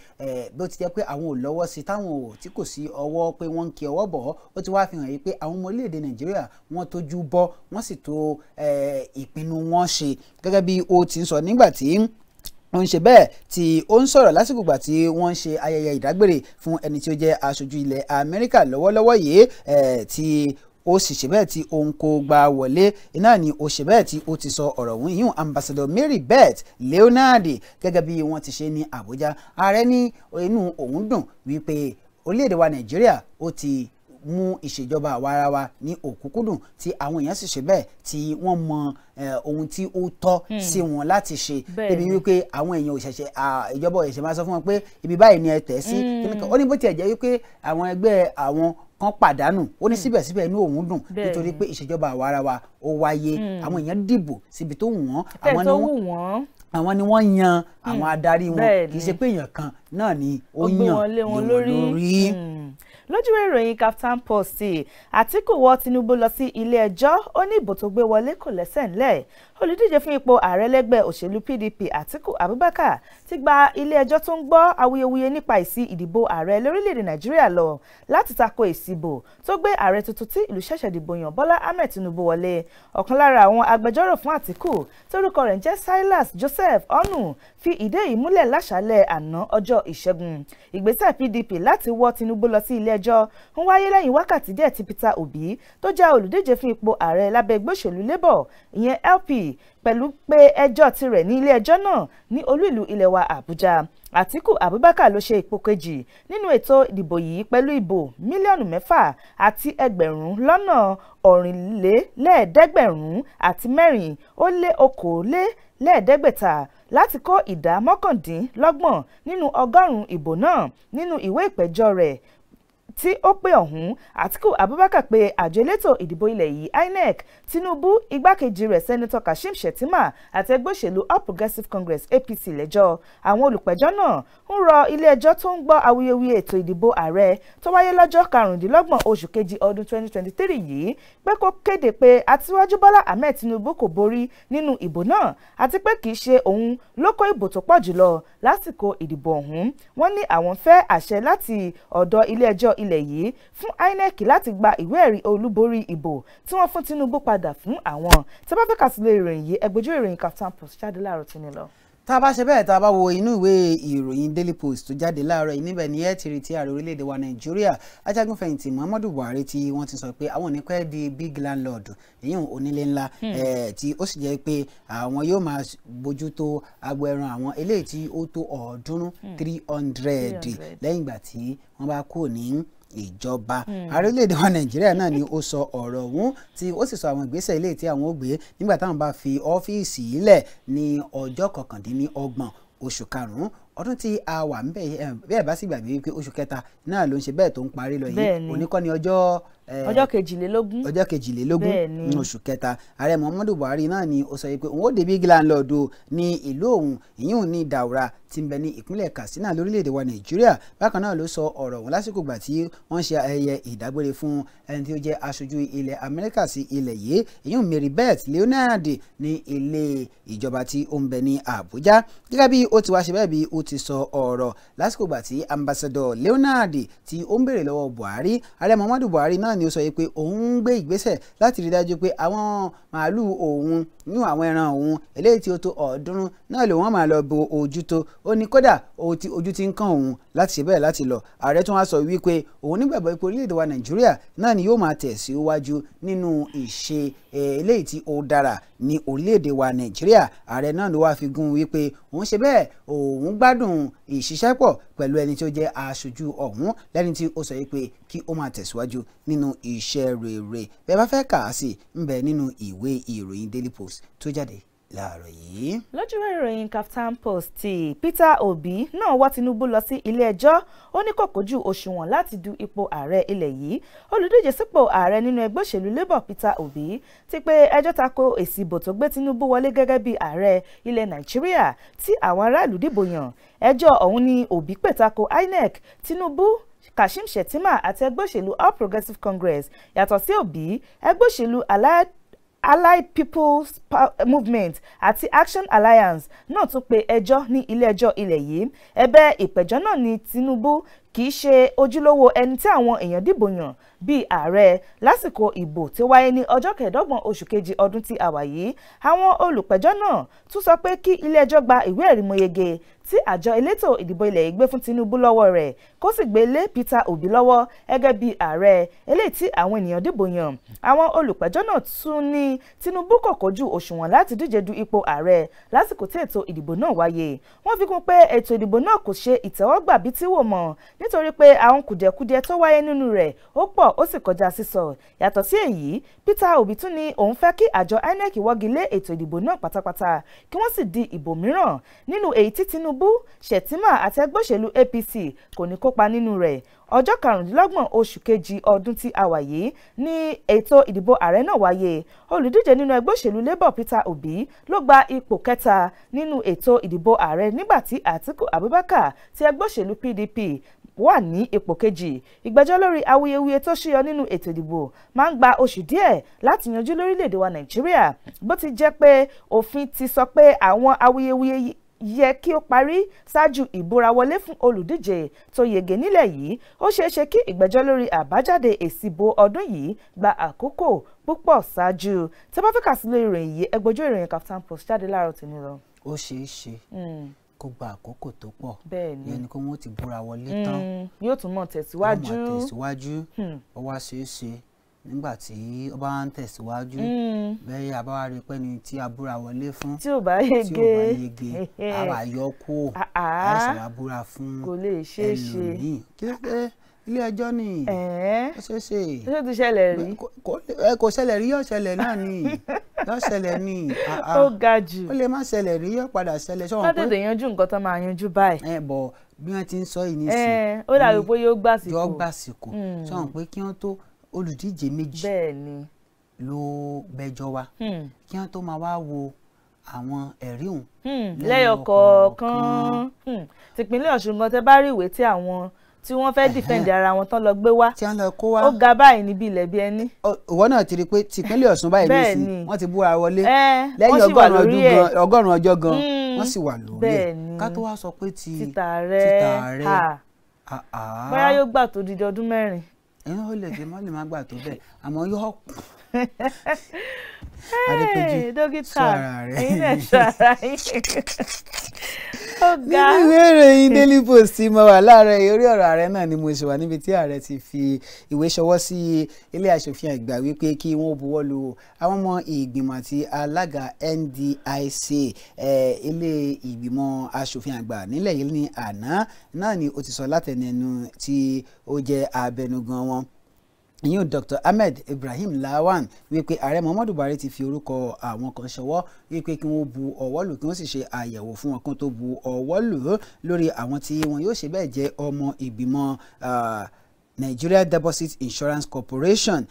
bí ó ti jẹ́ pé àwọn ò lọ́wọ́ sí táwọn ò tí kò sí ọwọ́ pé wọ́n ń kí ọwọ́ bọ̀ ó ti wá fi hàn yìí pé àwọn ọmọ orílẹ̀-èdè Nàìjíríà wọ́n tójú bọ́ wọ́n sì tó ìpinnu wọn ṣe gẹ́gẹ́ bí ó ti ń sọ nígbà tí ó ń ṣe bẹ́ẹ̀ tí ó ń sọ̀rọ̀ lásìkò ìgbà tí wọ́n ń ṣe ayẹyẹ ìdágbére fún ẹni tí ó jẹ́ aṣojú ilẹ̀ Amẹ́ríkà lọ́wọ́lọ́wọ́ yìí tí ó sì ṣe bẹ́ẹ̀ tí òun kò gba wọlé iná ni ó ṣe bẹ́ẹ̀ tí ó ti sọ ọ̀rọ̀ ọ̀hún yìí ambassador Mary Beth Leonard gẹ́gẹ́ bí wọ́n ti ṣe ní Àbújá ààrẹ ní inú òun dùn wípé orílẹ̀-èdè wa Nàìjíríà ó ti mú ìṣèjọba àwarawa ní òkúkúdùn tí àwọn èèyàn sì ṣe bẹ́ẹ̀ tí wọ́n mọ ohun tí ó tọ́ sí wọn láti ṣe débi wípé àwọn èèyàn òṣèṣe ìjọba òṣèṣe máa sọ fún wọn pé ibi báyìí ni ẹ tẹ̀ sí ó ní bó tiẹ̀ jẹ́ wípé àwọn ẹgbẹ́ àwọn kan pàdánù ó ní síbẹ̀síbẹ̀ inú òun dùn nítorí pé ìṣèjọba àwarawa ó wáyé àwọn èèyàn dìbò síbi tó wù wọ́n àwọn ni wọ́n yan àwọn adarí wọn kì í ṣe pé èèyàn kan náà ni ó yàn lé wọn lórí. lójú ìròyìn KAFTAN Post Àtíkù wọ́ Tinubu lọ sí ilé ẹjọ́ ó ní ìbò tó gbé wọlé kò lẹ́sẹ̀ ńlẹ̀ olùdíje fún ipò ààrẹ lẹ́gbẹ́ òṣèlú PDP Àtíkù Abubakar ti gba ilé ẹjọ́ tó ń gbọ́ awuyewuye nípa èsì ìdìbò ààrẹ lórílẹ̀‐èdè Nàìjíríà lọ láti tako èsì ìbò tó gbé ààrẹ tuntun tí ìlú ṣẹ̀ṣẹ̀ dìbò yàn Bọ́lá Ahmed Tinubu wọlé ọ̀kan lára àwọn agbẹjọ́rò fún Àtíkù torúkọ rẹ̀ ń jẹ́ Silas Joseph Onu fi ìdí èyí múlẹ̀ láṣálẹ̀ àná ọjọ́ Ìṣẹ́gun ìgbésẹ̀ PDP láti wọ́ Tinubu lọ sí ilé ẹjọ́ ń wáyé lẹ́yìn wákàtí díẹ̀ tí Peter Obi tó jẹ́ olùdíje fún ipò ààrẹ lábẹ́ ẹgbẹ́ òṣèlú Labour ìyẹn LP pẹ̀lú pé ẹjọ́ tirẹ̀ ní ilé ẹjọ́ náà ní olú ìlú ilẹ̀ wa Àbújá Àtíkù Abubakar ló ṣe ipò kejì nínú ètò ìdìbò yìí pẹ̀lú ìbò mílíọ̀nù 6 àti ẹgbẹ̀rún lọ́nà ọ̀rìnlélẹ́ẹ̀ẹ́dẹ́gbẹ̀rún àti 4 ó lé okòólélẹ́ẹ̀ẹ́dẹ́gbẹ̀ta láti kó ìdá 29 nínú ọgọ́rùn-ún ìbò náà nínú ìwé ìpẹ̀jọ́ rẹ̀ tí ó pé ọ̀hún Àtíkù Abubakar pé àjọ elétò ìdìbò ilẹ̀ yìí INEC Tinubu igbákejì rẹ̀ sẹ́nitọ́ Kashim Shettima àti ẹgbẹ́ òṣèlú All Progressives Congress APC lẹ́jọ́ àwọn olùpẹ̀jọ́ náà ń rọ ilé-ẹjọ́ tó ń gbọ́ awuyewuye ètò ìdìbò ààrẹ tó wáyé lọ́jọ́ 25 oṣù kejì ọdún 2023 yìí pé kó kéde pé Aṣíwájú Bọ́lá Ahmed Tinubu kò borí nínú ìbò náà àti pé kì í ṣe òun ló kó ìbò tó pọ̀ jùlọ lásìkò ìdìbò ọ̀hún wọ́n ní àwọn fẹ́ àṣẹ láti ọ̀dọ̀ ilé-ẹjọ́ ilẹ̀ yìí fún INEC láti gba ìwé ẹ̀rí olúborí ìbò tí wọ́n fún Tinubu padà fún àwọn tí wọ́n bá fẹ́ kà sílẹ̀ ìròyìn yìí ẹgbẹ́jú ìròyìn KAFTAN Post jáde láàárọ̀ tí ní lọ. tá a bá ṣe bẹ́ẹ̀ tá a bá wo inú ìwé ìròyìn Daily Post tó jáde láàárọ̀ yìí níbẹ̀ ni ẹ ti rí tí ààrẹ orílẹ̀-èdè wa Nàìjíríà ajagunfẹ̀yìntì Muhammadu Buhari tí wọ́n ti sọ pé àwọn ò ní pẹ́ di big landlord èyàn onílé ńlá tí ó sì jẹ́ pé àwọn yóò máa bójútó agbo ẹran àwọn eléyìí tí ó tó 300 lẹ́yìn ìgbà tí wọ́n bá kúrò ní ìjọba. Ààrẹ orílẹ̀-èdè wa Nàìjíríà náà ni ó sọ ọ̀rọ̀ ọ̀hún tí ó sì sọ àwọn ìgbésẹ̀ ilé tí àwọn ó gbé nígbà táwọn bá fi ọ́fíìsì ilẹ̀ ní ọjọ́ 29 oṣù karùn-ún ọdún tí a wà ń bẹ́ẹ̀ bá sì gbàgbé wípé oṣù kẹta náà ló ń ṣe bẹ́ẹ̀ tó ń parí lọ yìí òní kọ́ ni ọjọ́ kejìlélógún ní oṣù kẹta. Ààrẹ Muhammadu Buhari náà ni ó sọ pé òun ó dé big landlord ní ìlú òun ìyún ní Daura tí ń bẹ ní ìpínlẹ̀ Katsina lórílẹ̀‐èdè wa Nàìjíríà. Bákan náà ló sọ ọ̀rọ̀ ọ̀hún lásìkò gbà tí wọ́n ṣe ayẹyẹ ìdágbére fún ẹni tí ó jẹ́ aṣojú ilẹ̀ Amẹ́ríkà sí ilẹ̀ yìí ìyún Mary Beth Leonard ní ilé ìjọba tí ó ń bẹ ní Àbújá. Gẹ́gẹ́ bí ó ti wá ṣe bẹ́ẹ̀ bí ó ti sọ ọ̀rọ̀ lásìkò gbà tí ambassador Leonard tí ó ń béèrè lọ́wọ́ Buhari. Ààrẹ Muhammadu Buhari náà ni ó sọ pé òun ń gbé ìgbésẹ̀ láti rí dájú pé àwọn màálù òun nínú àwọn ẹran òun eléyìí tí ó tó 300 náà ló wọ́n máa lọ bo ojú tó. Ó ní kódà ojú ti ń kàn òun láti ṣe bẹ́ẹ̀ láti lọ. Ààrẹ tún wá sọ wípé òun nígbàgbọ́ pé orílẹ̀-èdè wa Nàìjíríà náà ni yóò máa tẹ̀síwájú nínú ìṣe eléyìí tí ó dára ní orílẹ̀-èdè wa Nàìjíríà. Ààrẹ náà ló wá fi gún wípé òun ṣe bẹ́ẹ̀ òun gbádùn ìṣiṣẹ́pọ̀ pẹ̀lú ẹni tí ó jẹ́ aṣojú ọ̀hún lẹ́ni tí ó sọ pé kí ó máa tẹ̀síwájú nínú iṣẹ́ rere. Bẹ́ẹ̀ bá fẹ́ kà á sí ń bẹ nínú ìwé ìròyìn Daily Post tó jáde láàárọ̀ yìí. lójúwé ìròyìn Kaftan Post tí Peter Obi náà wá Tinubu lọ sí ilé ẹjọ́ ó ní kò kójú òṣùwọ̀n láti du ipò ààrẹ ilẹ̀ yìí. Olùdíje sípò ààrẹ nínú ẹgbẹ́ òṣèlú Labour Peter Obi ti pé ẹjọ́ tako èsì ìbò tó gbé Tinubu wọlé gẹ́gẹ́ bí ààrẹ ilẹ̀ Nàìjíríà tí àwọn aráàlú dìbò yàn. ẹjọ́ ọ̀hún ni Obi pè tako INEC, Tinubu, Kashim Shettima àti ẹgbẹ́ òṣèlú All Progressives Congress. Yàtọ̀ sí Obi, ẹgbẹ́ òṣèlú Allied People's Movement àti Action Alliance náà tún pe ẹjọ́ ní ilé-ẹjọ́ ilẹ̀ yìí. Ẹ̀bẹ̀ ìpẹ̀jọ́ náà ní Tinubu kì í ṣe ojúlówó ẹni tí àwọn èèyàn dìbò yàn bíi ààrẹ lásìkò ìbò tí ó wáyé ní ọjọ́ 25 oṣù kejì ọdún tí a wà yìí. Àwọn olùpẹ̀jọ́ náà tún sọ pé kí ilé-ẹjọ́ gba ìwé ẹ̀rí mọyege tí àjọ elétò ìdìbò ilẹ̀ yìí gbé fún Tinubu lọ́wọ́ rẹ̀ kó sì gbé lé Peter Obi lọ́wọ́ gẹ́gẹ́ bí ààrẹ eléyìí tí àwọn ènìyàn dìbò yàn. Àwọn olùpẹ̀jọ́ náà tún ní Tinubu kò kójú òṣùwọ̀n láti díje du ipò ààrẹ lásìkò tí ètò ìdìbò náà wáyé. Wọ́n fi kún pé ètò ìdìbò náà kò ṣe ìtẹ́wọ́gbà bí tí wò mọ̀ nítorí pé àwọn kùdìẹ̀kudiẹ tó wáyé nínú rẹ̀ ó pọ̀ ó sì kọjá sísọ. Yàtọ̀ sí èyí, Peter Obi tún ní òun fẹ́ kí àjọ INEC wọ́gi lé ètò ìdìbò náà pátápátá kí wọ́n sì di ìbò mìíràn nínú èyí tí Tinubu, Shettima àti ẹgbẹ́ òṣèlú APC kò ní kópa nínú rẹ̀. Ọjọ́ 25 oṣù kejì ọdún tí a wà yìí ní ètò ìdìbò ààrẹ náà wáyé. Olùdíje nínú ẹgbẹ́ òṣèlú Labour Peter Obi ló gba ipò kẹta nínú ètò ìdìbò ààrẹ nígbà tí Atiku Abubakar ti ẹgbẹ́ òṣèlú PDP wà ní ipò kejì. Ìgbẹ́jọ́ lórí awuyewuye tó ṣúyọ nínú ètò ìdìbò máa ń gba oṣù díẹ̀ láti yanjú lórílẹ̀‐èdè wa Nàìjíríà bó ti jẹ́ pé òfin ti sọ pé àwọn awuyewuye yẹ kí ó parí ṣáájú ìbúrawọlé fún olùdíje tó yege nílẹ̀ yìí. Ó ṣeéṣe kí ìgbẹ́jọ́ lórí àbájáde èsì ìbò ọdún yìí gba àkókò púpọ̀ ṣáájú. Tí a bá fẹ́ kà sí lórí ìròyìn yìí ẹgbẹ́jọ́ ìròyìn Kaftan Post jáde láàárọ̀ tòní lọ. Ó ṣeé ṣe kó gba àkókò tó pọ̀ bẹ́ẹ̀ni ìyẹn ni kó wọ́n ti búra wọlé tán yóò tún mọ̀ tẹ̀síwájú ó wá ṣeé ṣe nígbà tí ó bá ń tẹ̀síwájú bẹ́ẹ̀ àbáwá rí pé ni tí a búra wọlé fún tí ò bá yege àwa yọ kó àìsàn wa búra fún kò lè ṣeé ṣe ẹlòmíì kí ló dé ilé ẹjọ́ ni ó ṣeé ṣe ṣé ti ṣẹlẹ̀ rí kò ṣẹlẹ̀ rí yóò ṣẹlẹ̀ náà ni yóò ṣẹlẹ̀ ni ó ga jù ó lè má ṣẹlẹ̀ rí yóò padà ṣẹlẹ̀ ṣọ́wọ́n pé tètè yanjú nǹkan tó máa yanjú báyìí bọ̀ bí wọ́n ti ń sọ yìí nísìnyí ó dàbí pé yóò gbàsìkò ṣọ́wọ́n pé kí wọ́n tó olùdíje méjì ló bẹjọ́ wá kí wọ́n tó máa wá wo àwọn ẹ̀rí òun lẹ́yọ kọ̀ọ̀kan tìpínlẹ̀ Ọ̀ṣun gan tẹ́ bá rí ìwé tí àwọn tí wọ́n fẹ́ defend ara wọn tán lọ gbé wá tí wọ́n lọ kó wá ó ga báyìí níbi ilẹ̀ bí ẹni. ìwọ náà ti rí i pé tìpínlẹ̀ Ọ̀ṣun báyìí nísìnyí wọ́n ti búra wọlé lẹ́yìn ọgọ́rùn-ún ọjọ́ gan wọ́n sì wà lórí ẹ̀ ká tó wá sọ pé ti tààrẹ bóyá yóò gbà tó dídí ọdún 4 ẹ̀yin ó lè dé mọ́ lè má gbà tó bẹ́ẹ̀ àmọ́ yóò dókítà ẹ̀yin náà ṣara yín. nínú ìwé ìròyìn Daily Post tí mo wà láàárọ̀ orí ọ̀rọ̀ ààrẹ náà ni mo ṣe wà níbi tí ààrẹ ti fi ìwé ṣọwọ́ sí ilé aṣòfin àgbà wípé kí wọ́n buwọ́ lu àwọn ọmọ ìgbìmọ̀ àti alága NDIC ilé ìgbìmọ̀ aṣòfin àgbà nílẹ̀ yìí ní àná náà ni ó ti sọ látẹnu tí ó jẹ́ abẹnugan wọn ìyún Dr. Ahmed Ibrahim Lawan wípé ààrẹ Muhammadu Buhari ti fi orúkọ àwọn kan ṣọwọ́ wípé kí wọ́n bu ọwọ́ lù kí wọ́n sì ṣe àyẹ̀wò fún wọn kó tó bu ọwọ́ lù lórí àwọn tí wọn yóò ṣe bẹ́ẹ̀ jẹ́ ọmọ ìgbìmọ̀ Nigeria Deposit Insurance Corporation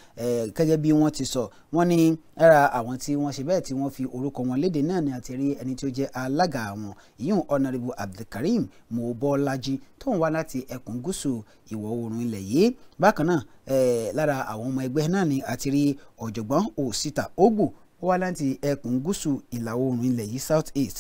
gẹ́gẹ́ bí wọ́n ti sọ wọ́n ní lára àwọn tí wọ́n ṣe bẹ́ẹ̀ tí wọ́n fi orúkọ wọn léde náà ni àti rí ẹni tí ó jẹ́ alága àwọn ìyún Honourable Abdulkareem Mobolaji tó ń wá láti ẹkùn gúúsù ìwọ̀ oòrùn ilẹ̀ yìí bákan náà lára àwọn ọmọ ẹgbẹ́ náà ni àti rí ọ̀jọ̀gbọ́n Osita Ogbu ó wá láti ẹkùn gúúsù ìlà oòrùn ilẹ̀ yìí South East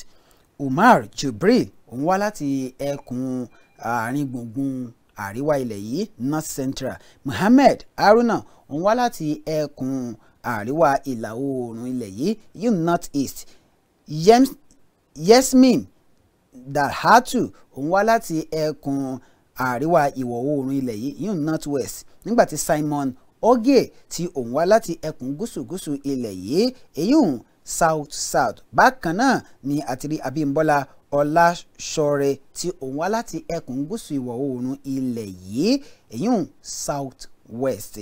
Umar Jibril òun wá láti ẹkùn àárín gbùngbùn àríwá ilẹ̀ yìí North Central Muhammed Haruna òun wá láti ẹkùn àríwá ìlà oòrùn ilẹ̀ yìí North East Yasmin Dalhatu òun wá láti ẹkùn àríwá ìwọ̀ oòrùn ilẹ̀ yìí North West nígbàtí Simon Oge tí òun wá láti ẹkùn gúúsù ilẹ̀ yìí èyí South bákan náà ni àtìrí Abímbọ́lá Ọláṣọrẹ tí òun wá láti ẹkùn gúúsù ìwọ̀ oòrùn ilẹ̀ yìí èyí South West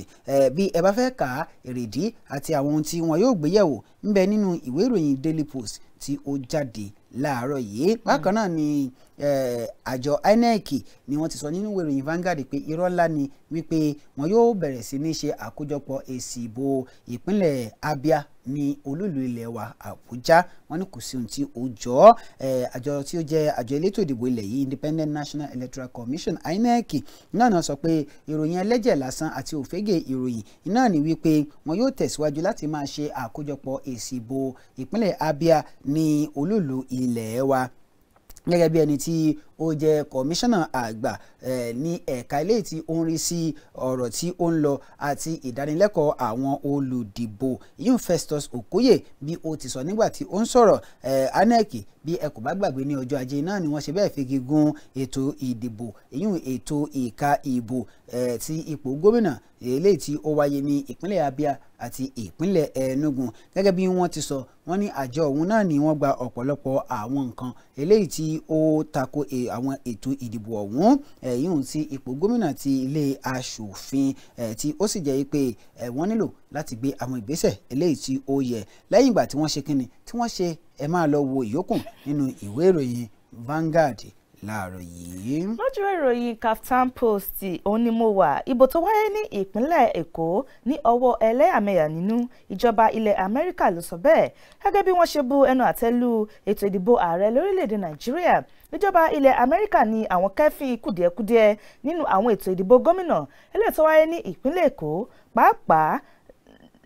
bí ẹ bá fẹ́ kà èrèdí àti àwọn ohun tí wọn yóò gbé yẹ̀wò ń bẹ nínú ìwé ìròyìn Daily Post tí ó jáde láàárọ̀ yìí bákan náà ni àjọ INEC ni wọ́n ti sọ nínú ìwé ìròyìn Vanguard pé irọ́ ńlá ni wípé wọn yóò bẹ̀rẹ̀ sí ní ṣe àkójọpọ̀ èsì ìbò ìpínlẹ̀ Abia ní olúìlú ilẹ̀ wa Àbújá wọn ní kò sí ohun tí ó jọ àjọ tí ó jẹ́ àjọ elétò ìdìbò ilẹ̀ yìí Independent National Electoral Commission INEC náà sọ pé ìròyìn ẹlẹ́jẹ̀ lásán àti òfégè ìròyìn iná ni wípé wọn yóò tẹ̀síwájú láti máa ṣe àkójọpọ̀ èsì ìbò ìpínlẹ̀ Abia ní olúìlú ilẹ̀ wa gẹ́gẹ́ bí ẹni tí ó jẹ́ kọmíṣánná àgbà ní ẹ̀ka ilé tí ó ń rí sí ọ̀rọ̀ tí ó ń lọ àti ìdánilẹ́kọ̀ọ́ àwọn olùdìbò yìí Festus Okoye bí ó ti sọ nígbà tí ó ń sọ̀rọ̀ INEC bí ẹ kò bá gbàgbé ní ọjọ́ ajé náà ni wọ́n ṣe bẹ́ẹ̀ fi gígùn ètò ìdìbò èyí ètò ìka ìbò ti ipò gómìnà eléyìí tí ó wáyé ní ìpínlẹ̀ Abia àti ìpínlẹ̀ Enugu gẹ́gẹ́ bí wọ́n ti sọ wọ́n ní àjọ ọ̀hún náà ni wọ́n gba ọ̀pọ̀lọpọ̀ àwọn nǹkan eléyìí tí ó tako àwọn ètò ìdìbò ọ̀hún yìí sí ipò gómìnà ti ilé aṣòfin tí ó sì jẹ́ pé wọ́n nílò láti gbé àwọn ìgbésẹ̀ eléyìí tí ó yẹ lẹ́yìn ìgbà tí wọ́n ṣe kínni tí wọ́n ṣe ẹ máa lọ wo ìyókù nínú ìwé ìròyìn Vanguard láàárọ̀ yìí. lójú ìròyìn Kaftan Post òun ni mo wà ìbò tó wáyé ní ìpínlẹ̀ Èkó ní ọwọ́ ẹlẹ́yàmẹ̀yà nínú ìjọba ilẹ̀ Amẹ́ríkà ló sọ bẹ́ẹ̀ gẹ́gẹ́ bí wọ́n ṣe bu ẹnu àtẹ́ lu ètò ìdìbò ààrẹ lórílẹ̀‐èdè Nàìjíríà ìjọba ilẹ̀ Amẹ́ríkà ní àwọn kẹ́fìn kùdìẹ̀kudiẹ nínú àwọn ètò ìdìbò gómìnà eléyìí tó wáyé ní ìpínlẹ̀ Èkó pàápàá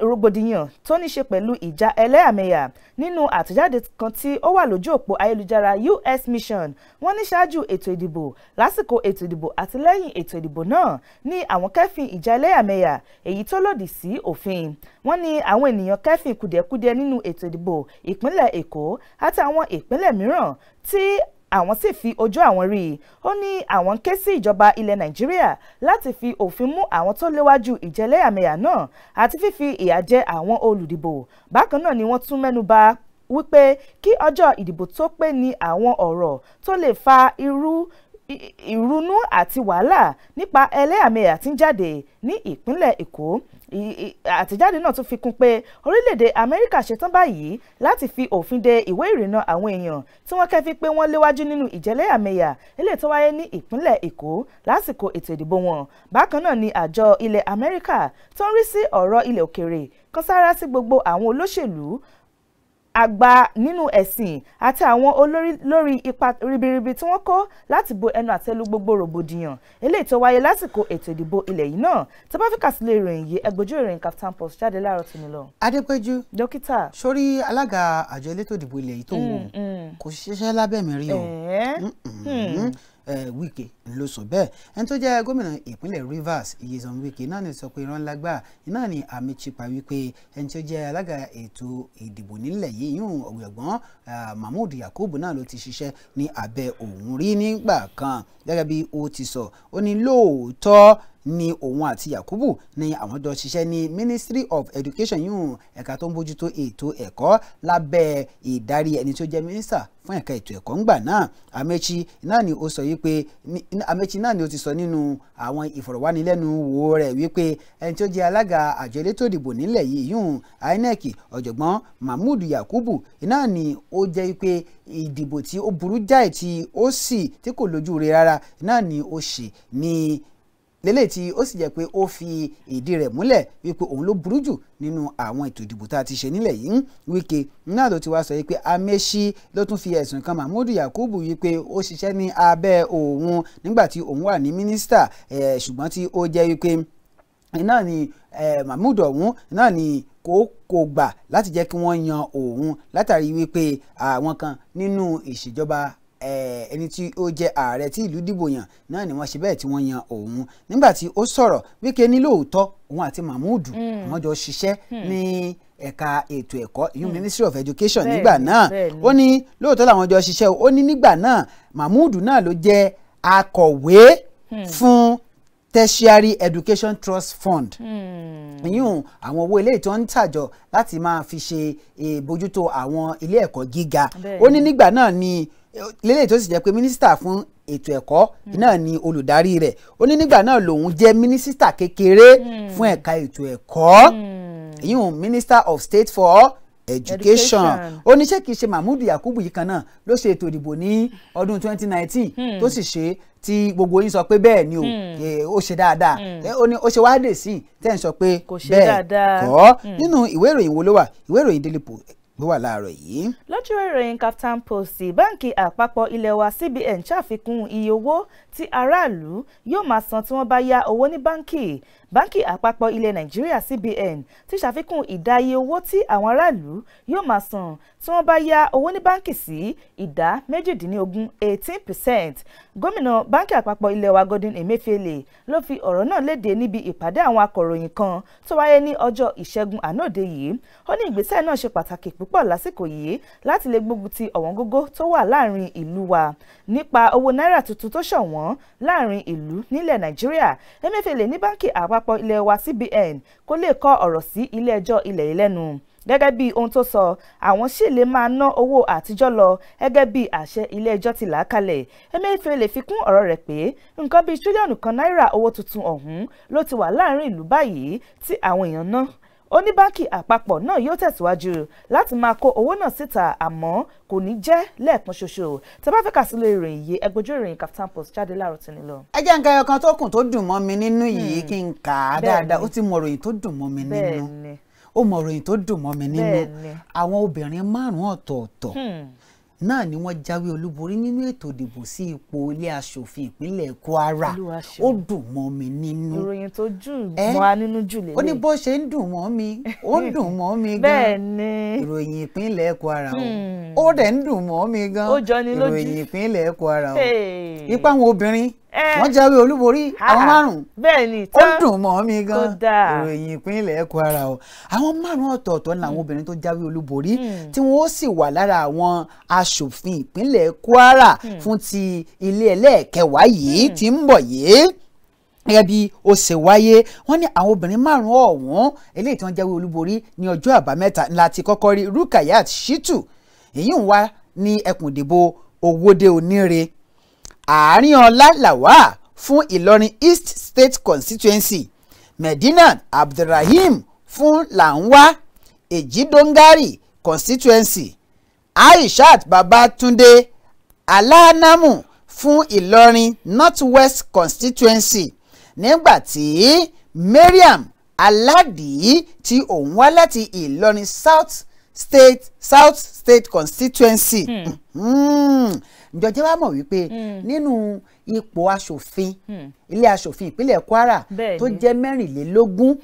rògbòdìyàn tó ní ṣe pẹ̀lú ìjà ẹlẹ́yàmẹ̀yà nínú àtẹ̀jáde kan tí ó wà lójú òpó ayélujára US Mission wọ́n ní ṣáájú ètò ìdìbò lásìkò ètò ìdìbò àti lẹ́yìn ètò ìdìbò náà ní àwọn kẹ́fìn ìjà ẹlẹ́yàmẹ̀yà èyí tó lòdì sí òfin wọ́n ní àwọn ènìyàn kẹ́fìn kùdìẹ̀kudiẹ nínú ètò ìdìbò ìpínlẹ̀ Èkó àti àwọn ìpínlẹ̀ mìíràn tí àwọn sì fi ojú àwọn rí i ó ní àwọn ké sí ìjọba ilẹ̀ Nàìjíríà láti fi òfin mú àwọn tó léwájú ìjẹlẹ́yàmẹ̀yà náà àti fífi ìyà jẹ àwọn olùdìbò bákan náà ni wọ́n tún mẹ́nu bà wípé kí ọjọ́ ìdìbò tó pé ní àwọn ọ̀rọ̀ tó lè fa ìrunú àti wàhálà nípa ẹlẹ́yàmẹ̀yà tí ń jáde ní ìpínlẹ̀ Èkó àtẹ̀jáde náà tún fi kún pé orílẹ̀-èdè Amẹ́ríkà ṣetán báyìí láti fi òfin de ìwé ìrìnnà àwọn èèyàn tí wọ́n kẹ́fí pé wọ́n léwájú nínú ìjẹlẹ́yàmẹ̀yà eléyìí tó wáyé ní ìpínlẹ̀ Èkó lásìkò ètò ìdìbò wọn bákan náà ni àjọ ilẹ̀ Amẹ́ríkà tó ń rí sí ọ̀rọ̀ ilẹ̀ òkèrè kan sára sí gbogbo àwọn olóṣèlú àgbà nínú ẹ̀sìn àti àwọn olórí lórí ipa ribiribi tí wọ́n kó láti bo ẹnu àtẹ́lu gbogbo rògbòdìyàn eléyìí tó wáyé lásìkò ètò ìdìbò ilẹ̀ yìí náà tó bá fi kàsílẹ̀ ìròyìn yìí ẹgbójú ìròyìn Kaftan Post jáde láàárọ̀ tó ní lọ. Adépẹ́jú dókítà sórí alága àjọ elétò ìdìbò ilẹ̀ yìí tó wò kò ṣiṣẹ́ lábẹ́ mi rí o Wike ló sọ bẹ́ẹ̀. Ẹni tó jẹ́ gómìnà ìpínlẹ̀ Rivers Nyesom Wike náà ní sọ pé irọ́ ńlá gbà iná ni Amaechi pa wípé ẹni tó jẹ́ alága ètò ìdìbò nílẹ̀ yìí yún ọ̀gbọ̀n Mahmood Yakubu náà ló ti ṣiṣẹ́ ní abẹ́ òun rí nígbà kan gẹ́gẹ́ bí ó ti sọ. Ó ní lóòótọ́ ni òun àti Yakubu ní àwọn jọ ṣiṣẹ́ ní Ministry of Education yún ẹ̀ka tó ń bójútó ètò ẹ̀kọ́ lábẹ́ ìdarí ẹni tó jẹ́ mínísítà fún ẹ̀ka ètò ẹ̀kọ́ ńgbà náà. Amaechi náà ni ó sọ wípé Amaechi náà ni ó ti sọ nínú àwọn ìfọ̀rọ̀wánilẹ́nuwò rẹ̀ wípé ẹni tó jẹ́ alága àjọ elétò ìdìbò nílẹ̀ yìí yún INEC ọ̀jọ̀gbọ́n Mahmood Yakubu náà ni ó jẹ́ wípé ìdìbò tí ó burú jáì tí kò lójú rẹ̀ rárá náà ni ó ṣe ní lélẹ̀ tí ó sì jẹ́ pé ó fi ìdí rẹ̀ múlẹ̀ wípé òun ló burú jù nínú àwọn ètò ìdìbò tá a ti ṣe nílẹ̀ yìí. Wike náà ló ti wá sọ wípé Amaechi ló tún fi ẹ̀sùn kan Mahmood Yakubu wípé ó ṣiṣẹ́ ní abẹ́ òun nígbà tí òun wà ní mínísítà ṣùgbọ́n tí ó jẹ́ wípé náà ni Mahmood ọ̀hún náà ni kò gbà láti jẹ́ kí wọ́n yan òun látàrí wípé àwọn kan nínú ìṣèjọba ẹni tí ó jẹ́ ààrẹ tí ìlú dìbò yàn náà ni wọ́n ṣe bẹ́ẹ̀ tí wọ́n yan òun. Nígbà tí ó sọ̀rọ̀ Wike ní lóòótọ́ òun àti Mahmood wọ́n jọ ṣiṣẹ́ ní ẹ̀ka ètò ẹ̀kọ́ Ministry of Education nígbà náà. Ó ní lóòótọ́ làwọn jọ ṣiṣẹ́. Ó ní nígbà náà Mahmood náà ló jẹ́ akọ̀wé fún Tertiary Education Trust Fund yíyún àwọn owó ilé ìtọ́ ń tàjọ láti máa fi ṣe ìbójútó àwọn ilé ẹ̀kọ́ gíga. Ó ní nígbà náà ni lélẹ̀ tó sì jẹ́ pé mínísítà fún ètò ẹ̀kọ́ náà ni olùdarí rẹ̀. Ó ní nígbà náà lòun jẹ́ mínísítà kékeré fún ẹ̀ka ètò ẹ̀kọ́ yíyún Minister of State for Education. Ó ní ṣé kìí ṣe Mahmood Yakubu yìí kan náà ló ṣe ètò ìdìbò ní ọdún 2019 tó sì ṣe tí gbogbo yín sọ pé bẹ́ẹ̀ ni ó ṣe dáadáa. Ó ní ó ṣe wá dé sí tẹ́ ń sọ pé bẹ́ẹ̀ kọ́. Nínú ìwé ìròyìn wo ló wà? Ìwé ìròyìn Daily Post ló wà láàárọ̀ yìí. Lójú ìròyìn KAFTAN Post, báǹkì àpapọ̀ ilẹ̀ wa CBN ṣàfikún iye owó tí aráàlú yóò máa san tí wọ́n bá yá owó ní báǹkì àpapọ̀ ilẹ̀ Nàìjíríà CBN ti ṣàfikún ìdáyé owó tí àwọn aráàlú yóò máa san tí wọ́n bá yá owó ní báǹkì sí ìdá 18%. Gómìnà báǹkì àpapọ̀ ilẹ̀ wa Godwin Emefiele ló fi ọ̀rọ̀ náà léde níbi ìpàdé àwọn akọ̀ròyìn kan tó wáyé ní ọjọ́ Ìṣẹ́gun àná òde yìí. Ó ní ìgbésẹ̀ náà ṣe pàtàkì púpọ̀ lásìkò yìí láti lè gbógun ti ọ̀wọ́n gógó tó wà láàrin ìlú wa nípa owó náírà tuntun tó ṣọ̀wọ́n láàrin ìlú nílẹ̀ Nàìjíríà. Emefiele ní báǹkì àpapọ̀ ilẹ̀ wa CBN kó lè kọ ọ̀rọ̀ sí ilé ẹjọ́ ilẹ̀ yìí lẹ́nu. Gẹ́gẹ́ bí ohun tó sọ, àwọn sì lè máa ná owó àtijọ́ lọ gẹ́gẹ́ bí àṣẹ ilé ẹjọ́ ti là á kalẹ̀. Emefiele fi kún ọ̀rọ̀ rẹ̀ pé nǹkan bíi tírílíọ̀nù kan náírà owó tuntun ọ̀hún ló ti wà láàrin ìlú báyìí tí àwọn èèyàn ná. Ó ní báǹkì àpapọ̀ náà yóò tẹ̀síwájú láti máa kó owó náà síta àmọ́ kò ní jẹ́ lẹ́ẹ̀kan ṣoṣo. Tẹ́ bá fẹ́ kà sílẹ̀ ìròyìn yìí ẹgbẹ́jọ́ ìròyìn KAFTAN Post jáde láàárọ̀ tí ní lọ. Ẹ jẹ́ nǹkan ẹyọkan tó kùn tó dùn mọ́ mi nínú yìí kí n kà á dáadáa. Ó ti mọ ìròyìn tó dùn mọ́ mi nínú. Ó mọ ìròyìn tó dùn mọ́ mi nínú. Àwọn obìnrin 5 ọ̀tọ̀ọ̀tọ̀ náà ni wọ́n jáwé olúborí nínú ètò ìdìbò sí ipò ilé aṣòfin ìpínlẹ̀ Kwara. Ó dùn mọ́ mi nínú. Ìròyìn tó dùn mọ́ nínú jù lélẹ̀. Ó ní bó ṣe ń dùn mọ́ mi ó ń dùn mọ́ mi gan. Bẹ́ẹ̀ ni. Ìròyìn ìpínlẹ̀ Kwara o. Ó dẹ̀ ń dùn mọ́ mi gan. Ó jọ ní lójú. Ìròyìn ìpínlẹ̀ Kwara o. Ipa àwọn obìnrin wọ́n jáwé olúborí àwọn 5. Bẹ́ẹ̀ ni ó dùn mọ́ mi gan. Kódà. Ìròyìn ìpínlẹ̀ Kwara o. Àwọn 5 ọ̀tọ̀ọ̀tọ̀ ní àwọn obìnrin tó jáwé olúborí tí wọ́n ó sì wà lára àwọn aṣòfin ìpínlẹ̀ Kwara fún ti ilé ẹlẹ́ẹ̀kẹwàá yìí tí ń bọ̀ yìí. Gẹ́gẹ́ bí ó ṣe wáyé, wọ́n ní àwọn obìnrin 5 ọ̀hún eléyìí tí wọ́n jáwé olúborí ní ọjọ́ àbámẹ́ta láti kọ́kọ́ rí Rukayat Shitu. Èyí ń wá ní ẹkùn ìdìbò Owódé Oníre. Àárín-ọlá Lawal fún Ìlọrin East State Constituency. Medina Abdulrahim fún Làǹwá Èjìdóńgárì Constituency. Aishat Babatunde Alanamu fún Ìlọrin North West Constituency. Nígbàtí Mariam Aládìí tí òun wá láti Ìlọrin South State Constituency. ǹjọ́ jẹ́ wá mọ̀ wípé nínú ipò aṣòfin ilé aṣòfin ìpínlẹ̀ Kwara tó jẹ́ 24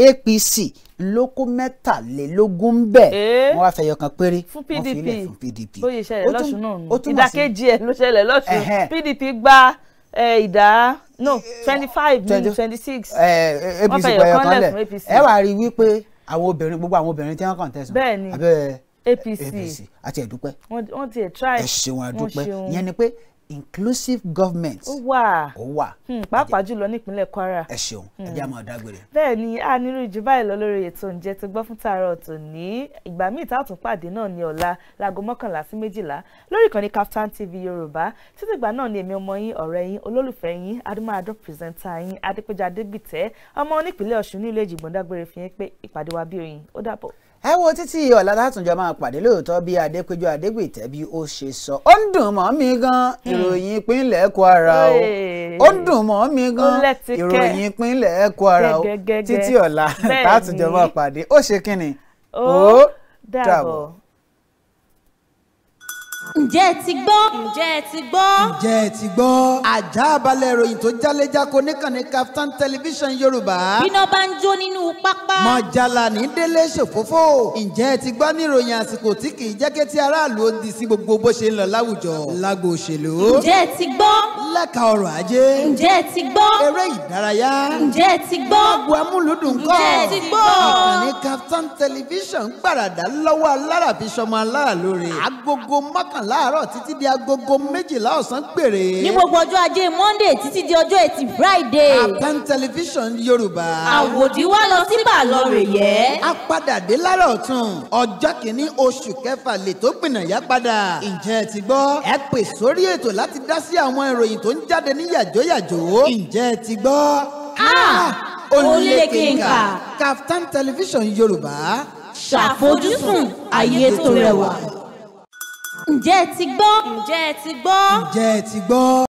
APC ló kó 23 bẹ́ẹ̀ wọ́n wá fẹ̀yọ̀ kan péré fún wọ́n fi ilẹ̀ fún PDP. bóyá ìṣẹ̀lẹ̀ lọ́sùn náà nù ìdákejì ẹ̀ ló ṣẹlẹ̀ lọ́sùn PDP gba ìdá 25 ní 26 APC pẹ̀yọ̀ kan lẹ̀ ẹ wá rí wípé àwọn obìnrin gbogbo àwọn obìnrin tí wọ́n kàn tẹ̀sán abẹ́ APC àti ẹ̀dúpẹ́ wọ́n ti ẹ̀ try ẹ ṣeun àdúpẹ́ ìyẹn ni pé inclusive government ó wà pàápàá jùlọ nípínlẹ̀ Kwara. ẹ ṣeun ẹ jẹ́ àmọ́ dágbére. bẹ́ẹ̀ ni a nílò jù báyìí lọ lórí ètò ǹjẹ́ ti gbọ́ fún tààrọ̀ tòní ìgbà míì tá a tún pàdé náà ní ọ̀la láago 11 sí 12 lórí ìkànnì KAFTAN TV Yorùbá títí ìgbà náà ni èmi ọmọ yín ọ̀rẹ́ yín olólùfẹ́ yín adúmáadọ́ pírẹsẹ̀ntà yín Adépéjú Adégbìtẹ́ ọmọ onípínlẹ̀ Ọ̀ṣun ní ilé ìjìgbọ̀n dágbére fi yín pé ìpàdé wa bí oyin ó dàbọ̀. ẹ wo títí ọ̀la látúnjọ máa pàdé lóòótọ́ bí Adépéjú Adégbìtẹ́ bí ó ṣe sọ ó ń dùn mọ́ mi gan ìròyìn ìpínlẹ̀ Kwara o ó ń dùn mọ́ mi gan ìròyìn ìpínlẹ̀ Kwara o títí ọ̀la látúnjọ máa pàdé ó ṣe kínni ó dàbọ̀. ǹjẹ́ ẹ ti gbọ́? ǹjẹ́ ẹ ti gbọ́? ǹjẹ́ ẹ ti gbọ́? àjààbalẹ̀ ìròyìn tó jálẹ̀jáko níkànnì KAFTAN television Yorùbá. bíná bá ń jó nínú pápá. mọ̀jàlá ní délé ṣòfófó. ǹjẹ́ ẹ ti gbọ́ ní ìròyìn àsìkò tí kì í jẹ́ kí tí aráàlú ó di sí gbogbo bó ṣe ń lọ láwùjọ. lágbo òṣèlú. ǹjẹ́ ẹ ti gbọ́? lẹ́ka ọrọ̀ ajé. ǹjẹ́ ẹ ti gbọ́? eré ìdárayá. ǹjẹ́ ẹ ti gbọ́? gbogbo amúlùdùn kọ́. ǹjẹ́ ẹ ti gbọ́? ìkànnì KAFTAN television gbàràdà lọ́wọ́ alára fi ṣọmọ alára lóore. agogo mọ́kànlá àárọ̀ títí di agogo 12 ọ̀sán péré. ní gbogbo ọjọ́ ajé Monday títí di ọjọ́ ẹtì Friday. KAFTAN television Yorùbá. àwòdì wa lọ sí bàlọ́rẹ̀ yẹ. a padà dé lára ọ̀tún ọjọ́ kìíní oṣù kẹfà lè tó gbìnàyà padà. ǹjẹ́ ẹ ti gbọ́? ẹ pè sórí ètò láti dá sí àwọn ìròyìn tó ń jáde ní yàjóyàjó. ǹjẹ́ ẹ ti gbọ́? Olékenkà. KAFTAN television Yorùbá. ṣàfojúsùn ayé tó rẹwà. ǹjẹ́ ẹ ti gbọ́? ǹjẹ́ ẹ ti gbọ́? ǹjẹ́ ẹ ti gbọ́?